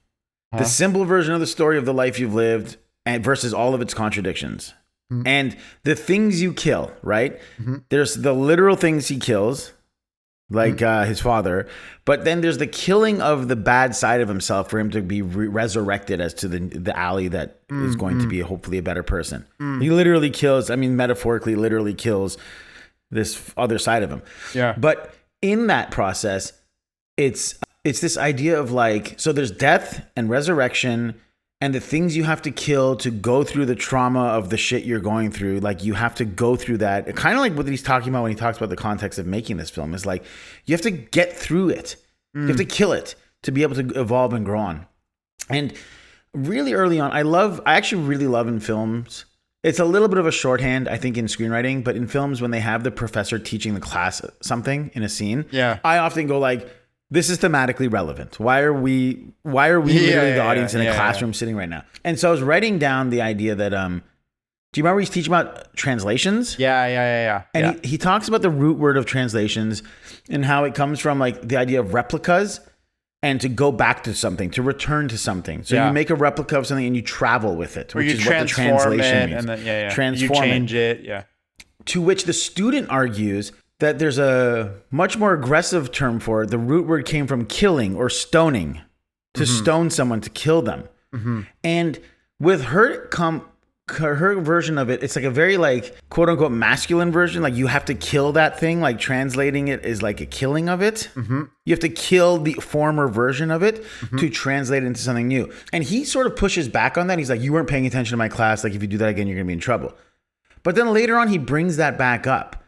The simple version of the story of the life you've lived and versus all of its contradictions. Mm-hmm. And the things you kill, right? Mm-hmm. There's the literal things he kills, like his father. But then there's the killing of the bad side of himself for him to be resurrected as to the Ali that is going to be hopefully a better person. He literally kills, metaphorically, literally kills this other side of him. Yeah. But in that process, it's this idea of like, so there's death and resurrection and the things you have to kill to go through the trauma of the shit you're going through. Like you have to go through that. Kind of like what he's talking about when he talks about the context of making this film is like, you have to get through it. You have to kill it to be able to evolve and grow on. And really early on, I actually really love in films. It's a little bit of a shorthand, I think, in screenwriting, but in films, when they have the professor teaching the class something in a scene, I often go like, this is thematically relevant. Why are we literally the audience in a classroom sitting right now? And so I was writing down the idea that Do you remember he's teaching about translations? Yeah. And he talks about the root word of translations and how it comes from like the idea of replicas and to go back to something, to return to something. So you make a replica of something and you travel with it, which is what the translation means. And then, transform you change it. Yeah. To which the student argues that there's a much more aggressive term for it. The root word came from killing or stoning, to stone someone, to kill them. And with her version of it, it's like a very like quote unquote masculine version. Like you have to kill that thing, like translating it is like a killing of it. You have to kill the former version of it to translate it into something new. And he sort of pushes back on that. He's like, you weren't paying attention to my class. Like if you do that again, you're going to be in trouble. But then later on, he brings that back up.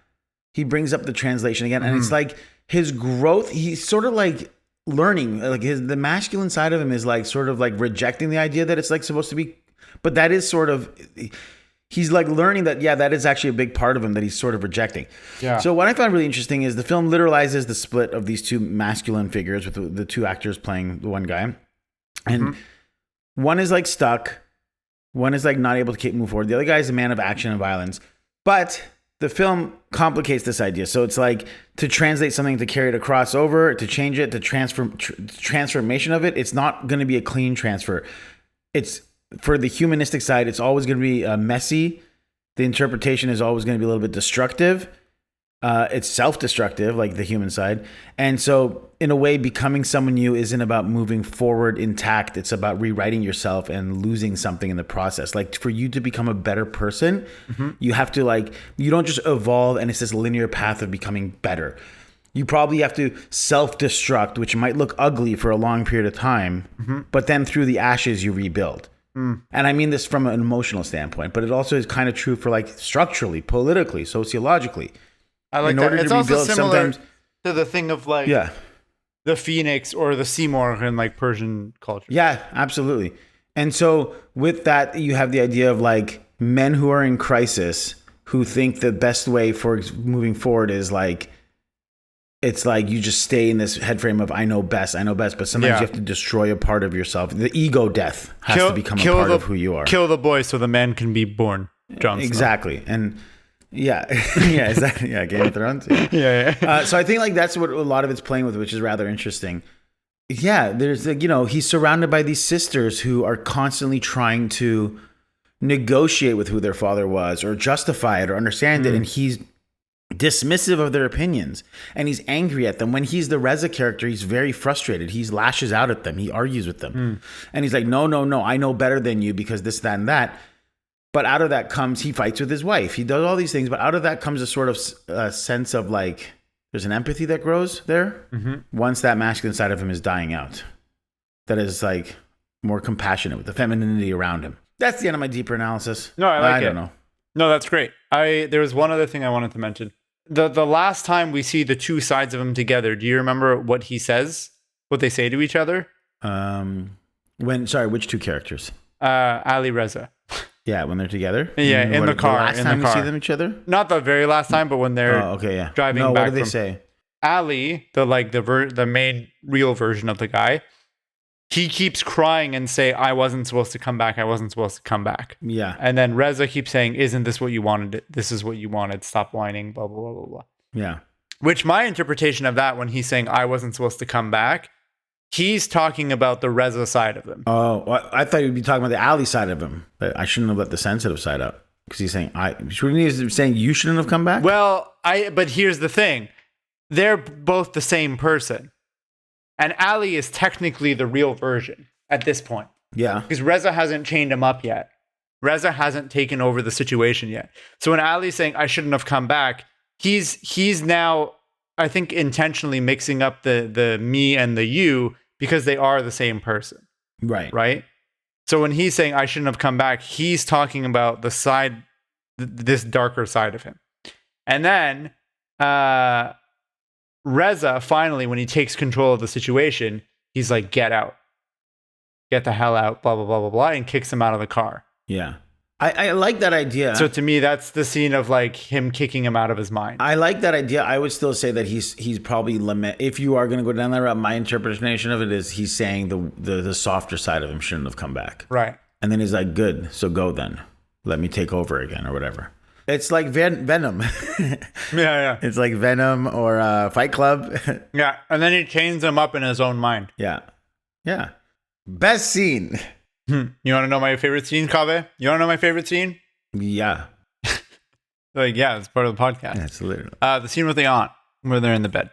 He brings up the translation again. And it's like his growth, he's sort of like learning, like the masculine side of him is like sort of like rejecting the idea that it's like supposed to be, but that is sort of, he's like learning that, yeah, that is actually a big part of him that he's sort of rejecting. Yeah. So what I found really interesting is the film literalizes the split of these two masculine figures with the two actors playing the one guy. And one is like stuck. One is like not able to move forward. The other guy is a man of action and violence. But the film complicates this idea. So it's like to translate something, to carry it across over, to change it, to transformation of it. It's not going to be a clean transfer. It's for the humanistic side. It's always going to be messy. The interpretation is always going to be a little bit destructive. It's self-destructive, like the human side. And so in a way, becoming someone new isn't about moving forward intact. It's about rewriting yourself and losing something in the process. Like for you to become a better person, you have to like, you don't just evolve and it's this linear path of becoming better. You probably have to self-destruct, which might look ugly for a long period of time, but then through the ashes, you rebuild. And I mean this from an emotional standpoint, but it also is kind of true for like structurally, politically, sociologically. I like that. It's also similar to the thing of like the phoenix or the Seymour in like Persian culture. Yeah, absolutely. And so with that, you have the idea of like men who are in crisis who think the best way for moving forward is like, it's like you just stay in this head frame of I know best. But sometimes you have to destroy a part of yourself. The ego death has to become a part of who you are. Kill the boy so the man can be born. Jon Snow. Exactly. And yeah, exactly. Yeah, Game of Thrones. Yeah. So I think like that's what a lot of it's playing with, which is rather interesting. Yeah, there's like, he's surrounded by these sisters who are constantly trying to negotiate with who their father was or justify it or understand it. And he's dismissive of their opinions and he's angry at them. When he's the Reza character, he's very frustrated. He lashes out at them. He argues with them. And he's like, no, I know better than you because this, that, and that. But out of that comes, he fights with his wife. He does all these things, but out of that comes a sort of sense of like, there's an empathy that grows there once that masculine side of him is dying out. That is like more compassionate with the femininity around him. That's the end of my deeper analysis. No, I don't know. No, that's great. There was one other thing I wanted to mention. The last time we see the two sides of him together, do you remember what he says? What they say to each other? Which two characters? Alireza. Yeah, when they're together? Yeah, in the car. The last time we see them each other? Not the very last time, but when they're driving back. What do they say? Ali, the main real version of the guy, he keeps crying and say, I wasn't supposed to come back. Yeah. And then Reza keeps saying, isn't this what you wanted? This is what you wanted. Stop whining, blah, blah, blah, blah, blah. Yeah. Which my interpretation of that, when he's saying, I wasn't supposed to come back, he's talking about the Reza side of him. Oh, I thought you'd be talking about the Ali side of him. I shouldn't have let the sensitive side out. Because he's saying, you shouldn't have come back? Well, but here's the thing. They're both the same person. And Ali is technically the real version at this point. Yeah. Because Reza hasn't chained him up yet. Reza hasn't taken over the situation yet. So when Ali's saying, I shouldn't have come back, he's now, I think, intentionally mixing up the me and the you because they are the same person. Right. Right? So when he's saying, I shouldn't have come back, he's talking about the side, this darker side of him. And then Reza, finally, when he takes control of the situation, he's like, get out. Get the hell out, blah, blah, blah, blah, blah, and kicks him out of the car. Yeah. I like that idea. So to me, that's the scene of like him kicking him out of his mind. I like that idea. I would still say that he's probably if you are going to go down that route, my interpretation of it is he's saying the softer side of him shouldn't have come back. Right. And then he's like, good, so go then. let me take over again or whatever. It's like Venom. Yeah. It's like Venom or Fight Club. Yeah. And then he chains him up in his own mind. Yeah. Yeah. Best scene. You want to know my favorite scene, Kaveh? You want to know my favorite scene? Yeah. Like, yeah, it's part of the podcast. That's literally. The scene with the aunt where they're in the bed.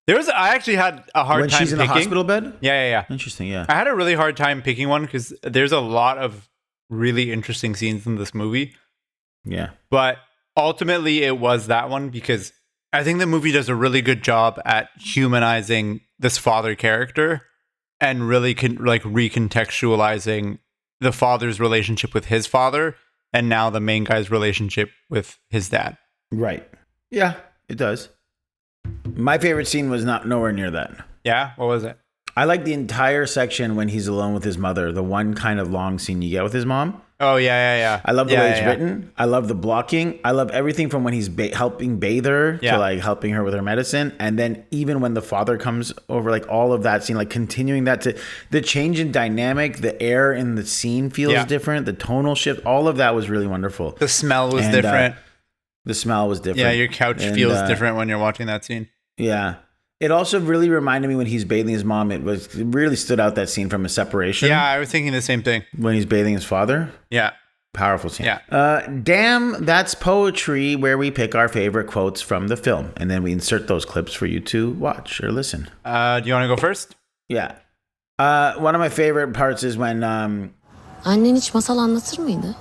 I actually had a hard When time she's in picking. the hospital bed? Yeah. Interesting, yeah. I had a really hard time picking one because there's a lot of really interesting scenes in this movie. Yeah. But ultimately, it was that one because I think the movie does a really good job at humanizing this father character and really recontextualizing the father's relationship with his father and now the main guy's relationship with his dad. Right. Yeah, it does. My favorite scene was not nowhere near that. Yeah? What was it? I like the entire section when he's alone with his mother, the one kind of long scene you get with his mom. Oh, yeah. I love the way it's written. I love the blocking. I love everything from when he's helping bathe her to like helping her with her medicine. And then even when the father comes over, like all of that scene, like continuing that to the change in dynamic, the air in the scene feels different. The tonal shift, all of that was really wonderful. The smell was different. The smell was different. Yeah, your couch feels different when you're watching that scene. Yeah. It also really reminded me when he's bathing his mom. It really stood out, that scene from a separation. Yeah, I was thinking the same thing. When he's bathing his father. Yeah. Powerful scene. Yeah. Damn, That's Poetry, where we pick our favorite quotes from the film. And then we insert those clips for you to watch or listen. Do you want to go first? Yeah. One of my favorite parts is when... Annen hiç masal anlatır mıydı?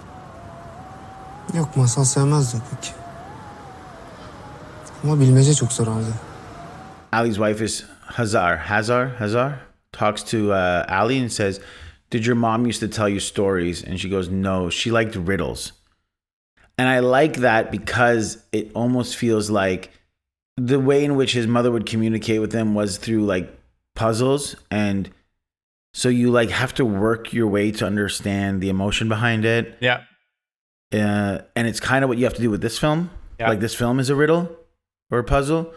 Yok, masal sevmezdi pek. Ama bilmece çok sorardı. Ali's wife is Hazar talks to Ali and says, did your mom used to tell you stories? And she goes, no, she liked riddles. And I like that because it almost feels like the way in which his mother would communicate with him was through like puzzles. And so you like have to work your way to understand the emotion behind it. Yeah. And it's kind of what you have to do with this film. Yeah. Like this film is a riddle or a puzzle.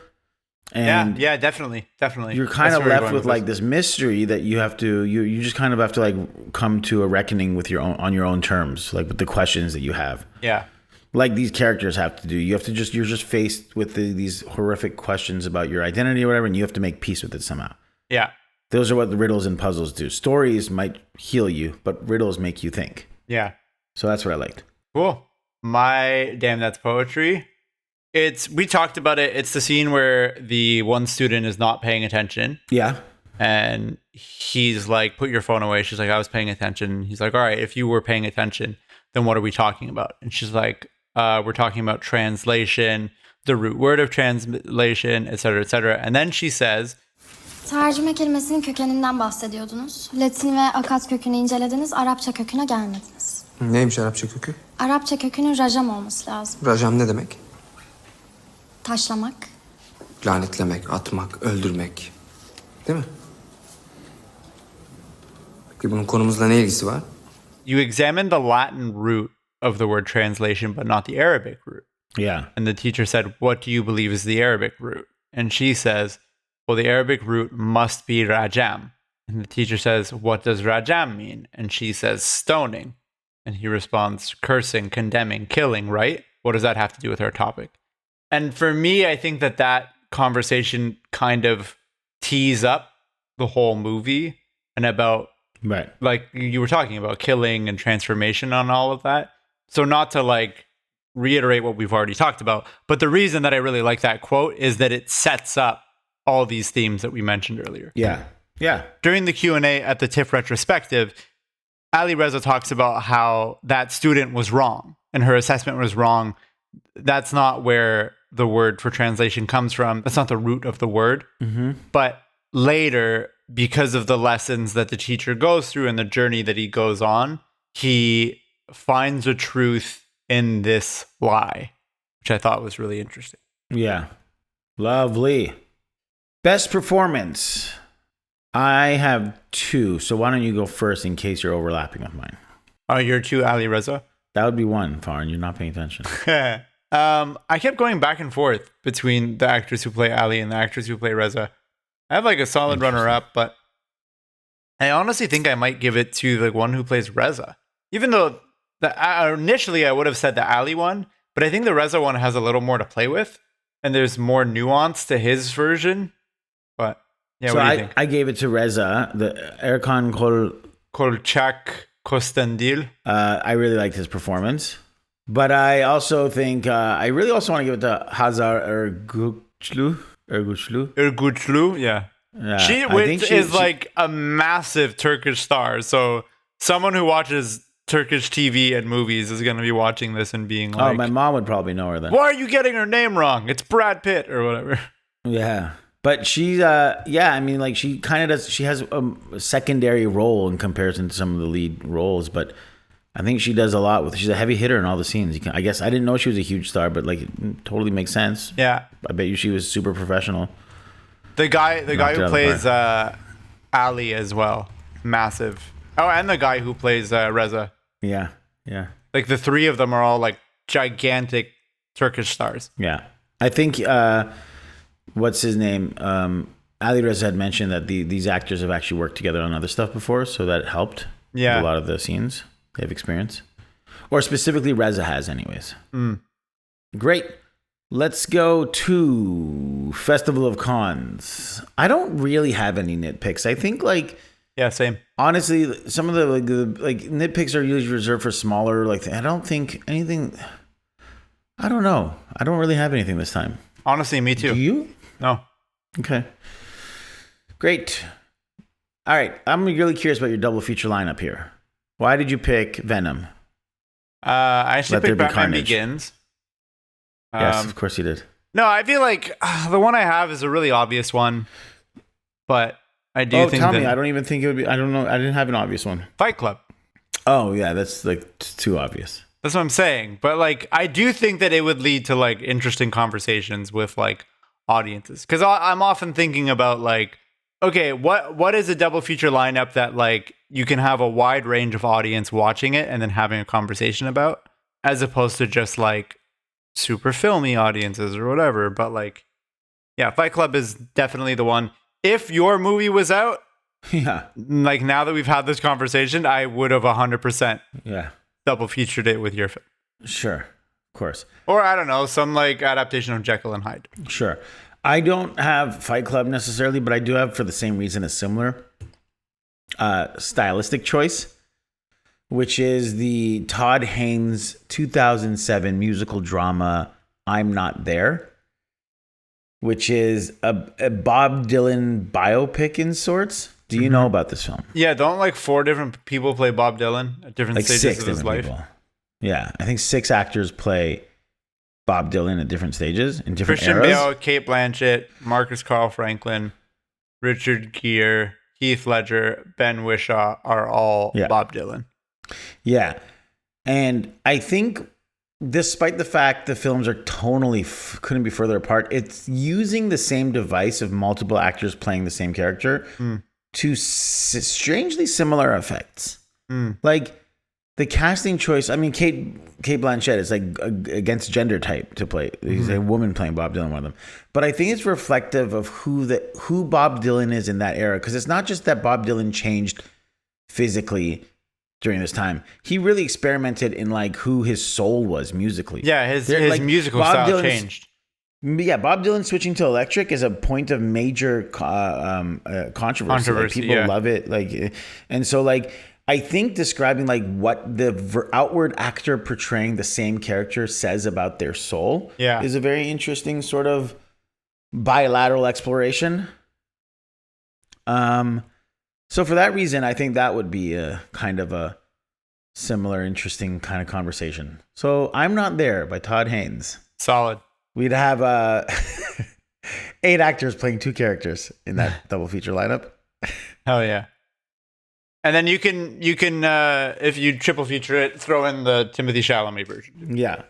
And yeah, definitely. You're kind of left with like this mystery that you have to you just kind of have to like come to a reckoning with on your own terms, like with the questions that you have. Yeah. Like these characters have to do. You're just faced with these horrific questions about your identity or whatever, and you have to make peace with it somehow. Yeah. Those are what the riddles and puzzles do. Stories might heal you, but riddles make you think. Yeah. So that's what I liked. Cool. My Damn That's Poetry. We talked about it. It's the scene where the one student is not paying attention. Yeah. And he's like, put your phone away. She's like, I was paying attention. He's like, all right, if you were paying attention, then what are we talking about? And she's like, we're talking about translation, the root word of translation, et cetera, et cetera. And then she says, Tercüme kelimesinin kökeninden bahsediyordunuz. Latin ve Akat kökünü incelediniz, Arapça köküne gelmediniz. Neymiş Arapça kökü? Arapça kökünün rajam olması lazım. Rajam ne demek? Taşlamak. Lanetlemek, atmak, öldürmek. Değil mi? Peki bunun konumuzla ne ilgisi var? You examine the Latin root of the word translation, but not the Arabic root. Yeah. And the teacher said, what do you believe is the Arabic root? And she says, well, the Arabic root must be rajam. And the teacher says, what does rajam mean? And she says, stoning. And he responds, cursing, condemning, killing, right? What does that have to do with our topic? And for me, I think that conversation kind of tees up the whole movie and about, right, like you were talking about killing and transformation on all of that. So not to like reiterate what we've already talked about, but the reason that I really like that quote is that it sets up all these themes that we mentioned earlier. Yeah. Yeah. During the Q&A at the TIFF retrospective, Alireza talks about how that student was wrong and her assessment was wrong. That's not where the word for translation comes from. That's not the root of the word. Mm-hmm. But later, because of the lessons that the teacher goes through and the journey that he goes on, he finds a truth in this lie, which I thought was really interesting. Yeah. Lovely. Best performance. I have two. So why don't you go first in case you're overlapping with mine? Oh, you're two, Alireza? That would be one, Farn. You're not paying attention. I kept going back and forth between the actors who play Ali and the actors who play Reza. I have like a solid runner-up, but I honestly think I might give it to the one who plays Reza. Even though Initially, I would have said the Ali one, but I think the Reza one has a little more to play with, and there's more nuance to his version. But yeah, So what do you think? I gave it to Reza, the Erkan Kolchak Kostandil. I really liked his performance. But I also think I really also want to give it to Hazar Erguçlu. Erguçlu, yeah. She I think is like a massive Turkish star. So someone who watches Turkish TV and movies is going to be watching this and being like, oh, my mom would probably know her then. why are you getting her name wrong? It's Brad Pitt or whatever. Yeah. But she's, I mean, like she kind of does, she has a secondary role in comparison to some of the lead roles, but I think she does a lot with, she's a heavy hitter in all the scenes. I guess I didn't know she was a huge star, but like it totally makes sense. Yeah. I bet you she was super professional. The guy who plays Ali as well. Massive. Oh, and the guy who plays Reza. Yeah. Yeah. Like the three of them are all like gigantic Turkish stars. Yeah. I think, what's his name? Alireza had mentioned that these actors have actually worked together on other stuff before, so that helped with a lot of the scenes. They have experience. Or specifically Reza has anyways. Great. Let's go to Festival of Cons. I don't really have any nitpicks. I think like, yeah, same. honestly, some of the like nitpicks are usually reserved for smaller, like I don't think anything, I don't know. I don't really have anything this time. Honestly, me too. Do you? No. Okay. Great. All right. I'm really curious about your double feature lineup here. Why did you pick Venom? I actually Let There picked Be Batman Carnage. Begins. Yes, of course you did. No, I feel like the one I have is a really obvious one, but I do think tell that me. I don't even think it would be. I don't know. I didn't have an obvious one. Fight Club. Oh, yeah. That's like too obvious. That's what I'm saying. But like, I do think that it would lead to like interesting conversations with like audiences. Because I'm often thinking about like, okay, what is a double feature lineup that like you can have a wide range of audience watching it and then having a conversation about, as opposed to just like super filmy audiences or whatever. But like, yeah, Fight Club is definitely the one. If your movie was out, Yeah. like now that we've had this conversation, I would have 100% Yeah. double featured it with your film. Sure. Of course. Or I don't know, some like adaptation of Jekyll and Hyde. Sure. I don't have Fight Club necessarily, but I do have, for the same reason, a similar stylistic choice, which is the Todd Haynes 2007 musical drama I'm Not There, which is a Bob Dylan biopic in sorts. Do you know about this film? Yeah, don't like 4 different people play Bob Dylan at different Like stages 6 of his different life? people. Yeah, I think 6 actors play Bob Dylan at different stages in different Christian eras. Bale, Kate Blanchett, Marcus Carl Franklin, Richard Gere, Heath Ledger, Ben Whishaw are all Bob Dylan. Yeah. And I think despite the fact the films are tonally couldn't be further apart, it's using the same device of multiple actors playing the same character to strangely similar effects. Like the casting choice, I mean, Kate Blanchett is like against gender type to play. He's a woman playing Bob Dylan, one of them. But I think it's reflective of who Bob Dylan is in that era. Because it's not just that Bob Dylan changed physically during this time. He really experimented in like who his soul was musically. Yeah, his like, musical Bob style Dylan's- changed. Yeah, Bob Dylan switching to electric is a point of major controversy. Like, people love it. Like, and so like I think describing like what the outward actor portraying the same character says about their soul is a very interesting sort of bilateral exploration. So for that reason, I think that would be a kind of a similar, interesting kind of conversation. So I'm Not There by Todd Haynes. Solid. We'd have 8 actors playing 2 characters in that double feature lineup. Hell yeah. And then you can if you triple feature it, throw in the Timothée Chalamet version. Yeah.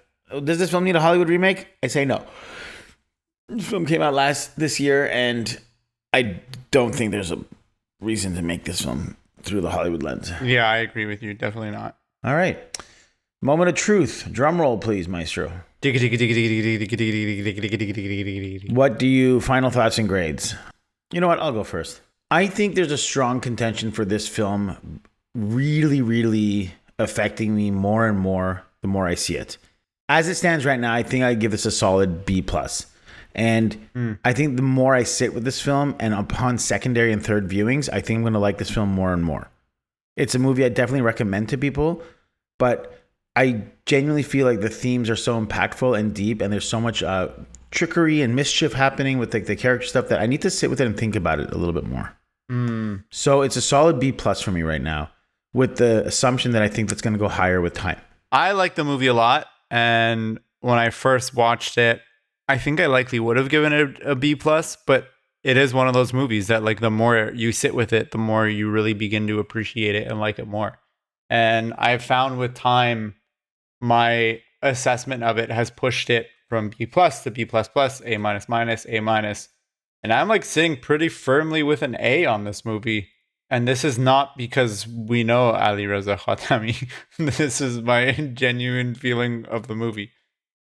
Does this film need a Hollywood remake? I say no. This film came out this year, and I don't think there's a reason to make this film through the Hollywood lens. Yeah, I agree with you. Definitely not. All right. Moment of truth. Drum roll, please, Maestro. What do you, final thoughts and grades? You know what? I'll go first. I think there's a strong contention for this film really, really affecting me more and more the more I see it. As it stands right now, I think I give this a solid B+. And I think the more I sit with this film and upon secondary and third viewings, I think I'm going to like this film more and more. It's a movie I definitely recommend to people, but I genuinely feel like the themes are so impactful and deep, and there's so much trickery and mischief happening with like the character stuff that I need to sit with it and think about it a little bit more. So it's a solid B+ for me right now, with the assumption that I think that's going to go higher with time. I like the movie a lot, and when I first watched it, I think I likely would have given it a B+, but it is one of those movies that like the more you sit with it, the more you really begin to appreciate it and like it more. And I've found with time, my assessment of it has pushed it from B+ to B++, A-, A-. And I'm like sitting pretty firmly with an A on this movie. And this is not because we know Alireza Khatami. This is my genuine feeling of the movie.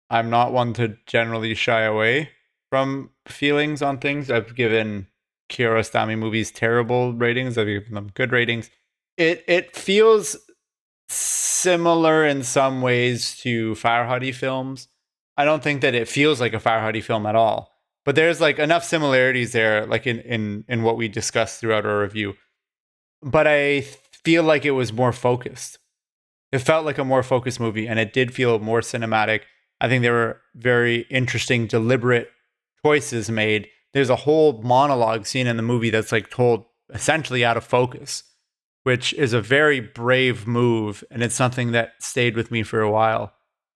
I'm not one to generally shy away from feelings on things. I've given Kiarostami movies terrible ratings. I've given them good ratings. It feels similar in some ways to Farhadi films. I don't think that it feels like a Farhadi film at all. But there's like enough similarities there, like in what we discussed throughout our review. But I feel like it was more focused. It felt like a more focused movie, and it did feel more cinematic. I think there were very interesting, deliberate choices made. There's a whole monologue scene in the movie that's like told essentially out of focus, which is a very brave move, and it's something that stayed with me for a while.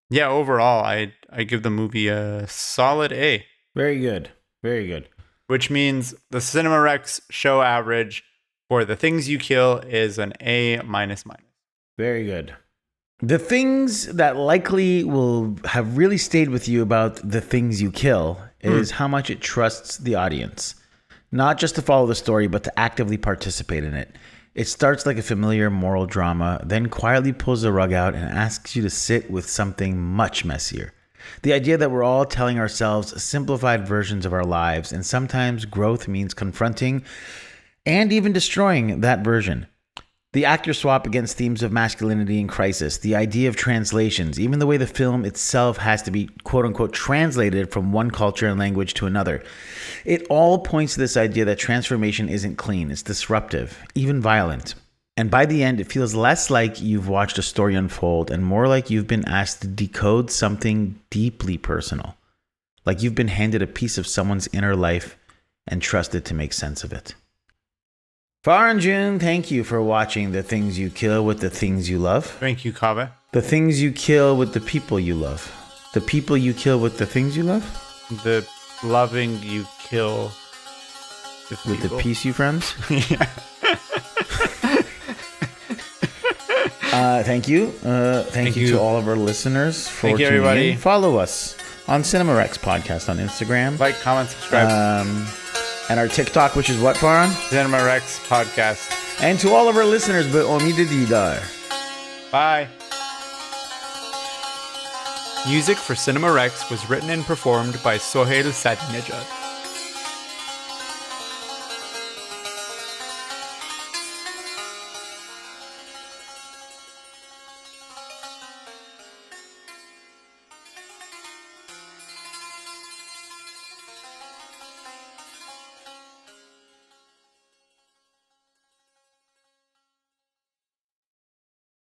Yeah, overall, I give the movie a solid A. Very good. Very good. Which means the Cinema Rex show average for The Things You Kill is an A-. Very good. The things that likely will have really stayed with you about The Things You Kill is how much it trusts the audience. Not just to follow the story, but to actively participate in it. It starts like a familiar moral drama, then quietly pulls the rug out and asks you to sit with something much messier. The idea that we're all telling ourselves simplified versions of our lives, and sometimes growth means confronting and even destroying that version. The actor swap against themes of masculinity and crisis, the idea of translations, even the way the film itself has to be quote-unquote translated from one culture and language to another. It all points to this idea that transformation isn't clean, it's disruptive, even violent. And by the end, it feels less like you've watched a story unfold and more like you've been asked to decode something deeply personal. Like you've been handed a piece of someone's inner life and trusted to make sense of it. Farhan June, thank you for watching The Things You Kill with the Things You Love. Thank you, Kaveh. The things you kill with the people you love. The people you kill with the things you love? The loving you kill with the peace you friends? Yeah. Thank you. Thank you to all of our listeners for Thank you, tuning everybody. in. Follow us on Cinema Rex Podcast on Instagram. Like, comment, subscribe. And our TikTok, which is what, Farhan? Cinema Rex Podcast. And to all of our listeners, but Omid Didar. Bye. Music for Cinema Rex was written and performed by Sohail Sadinejad.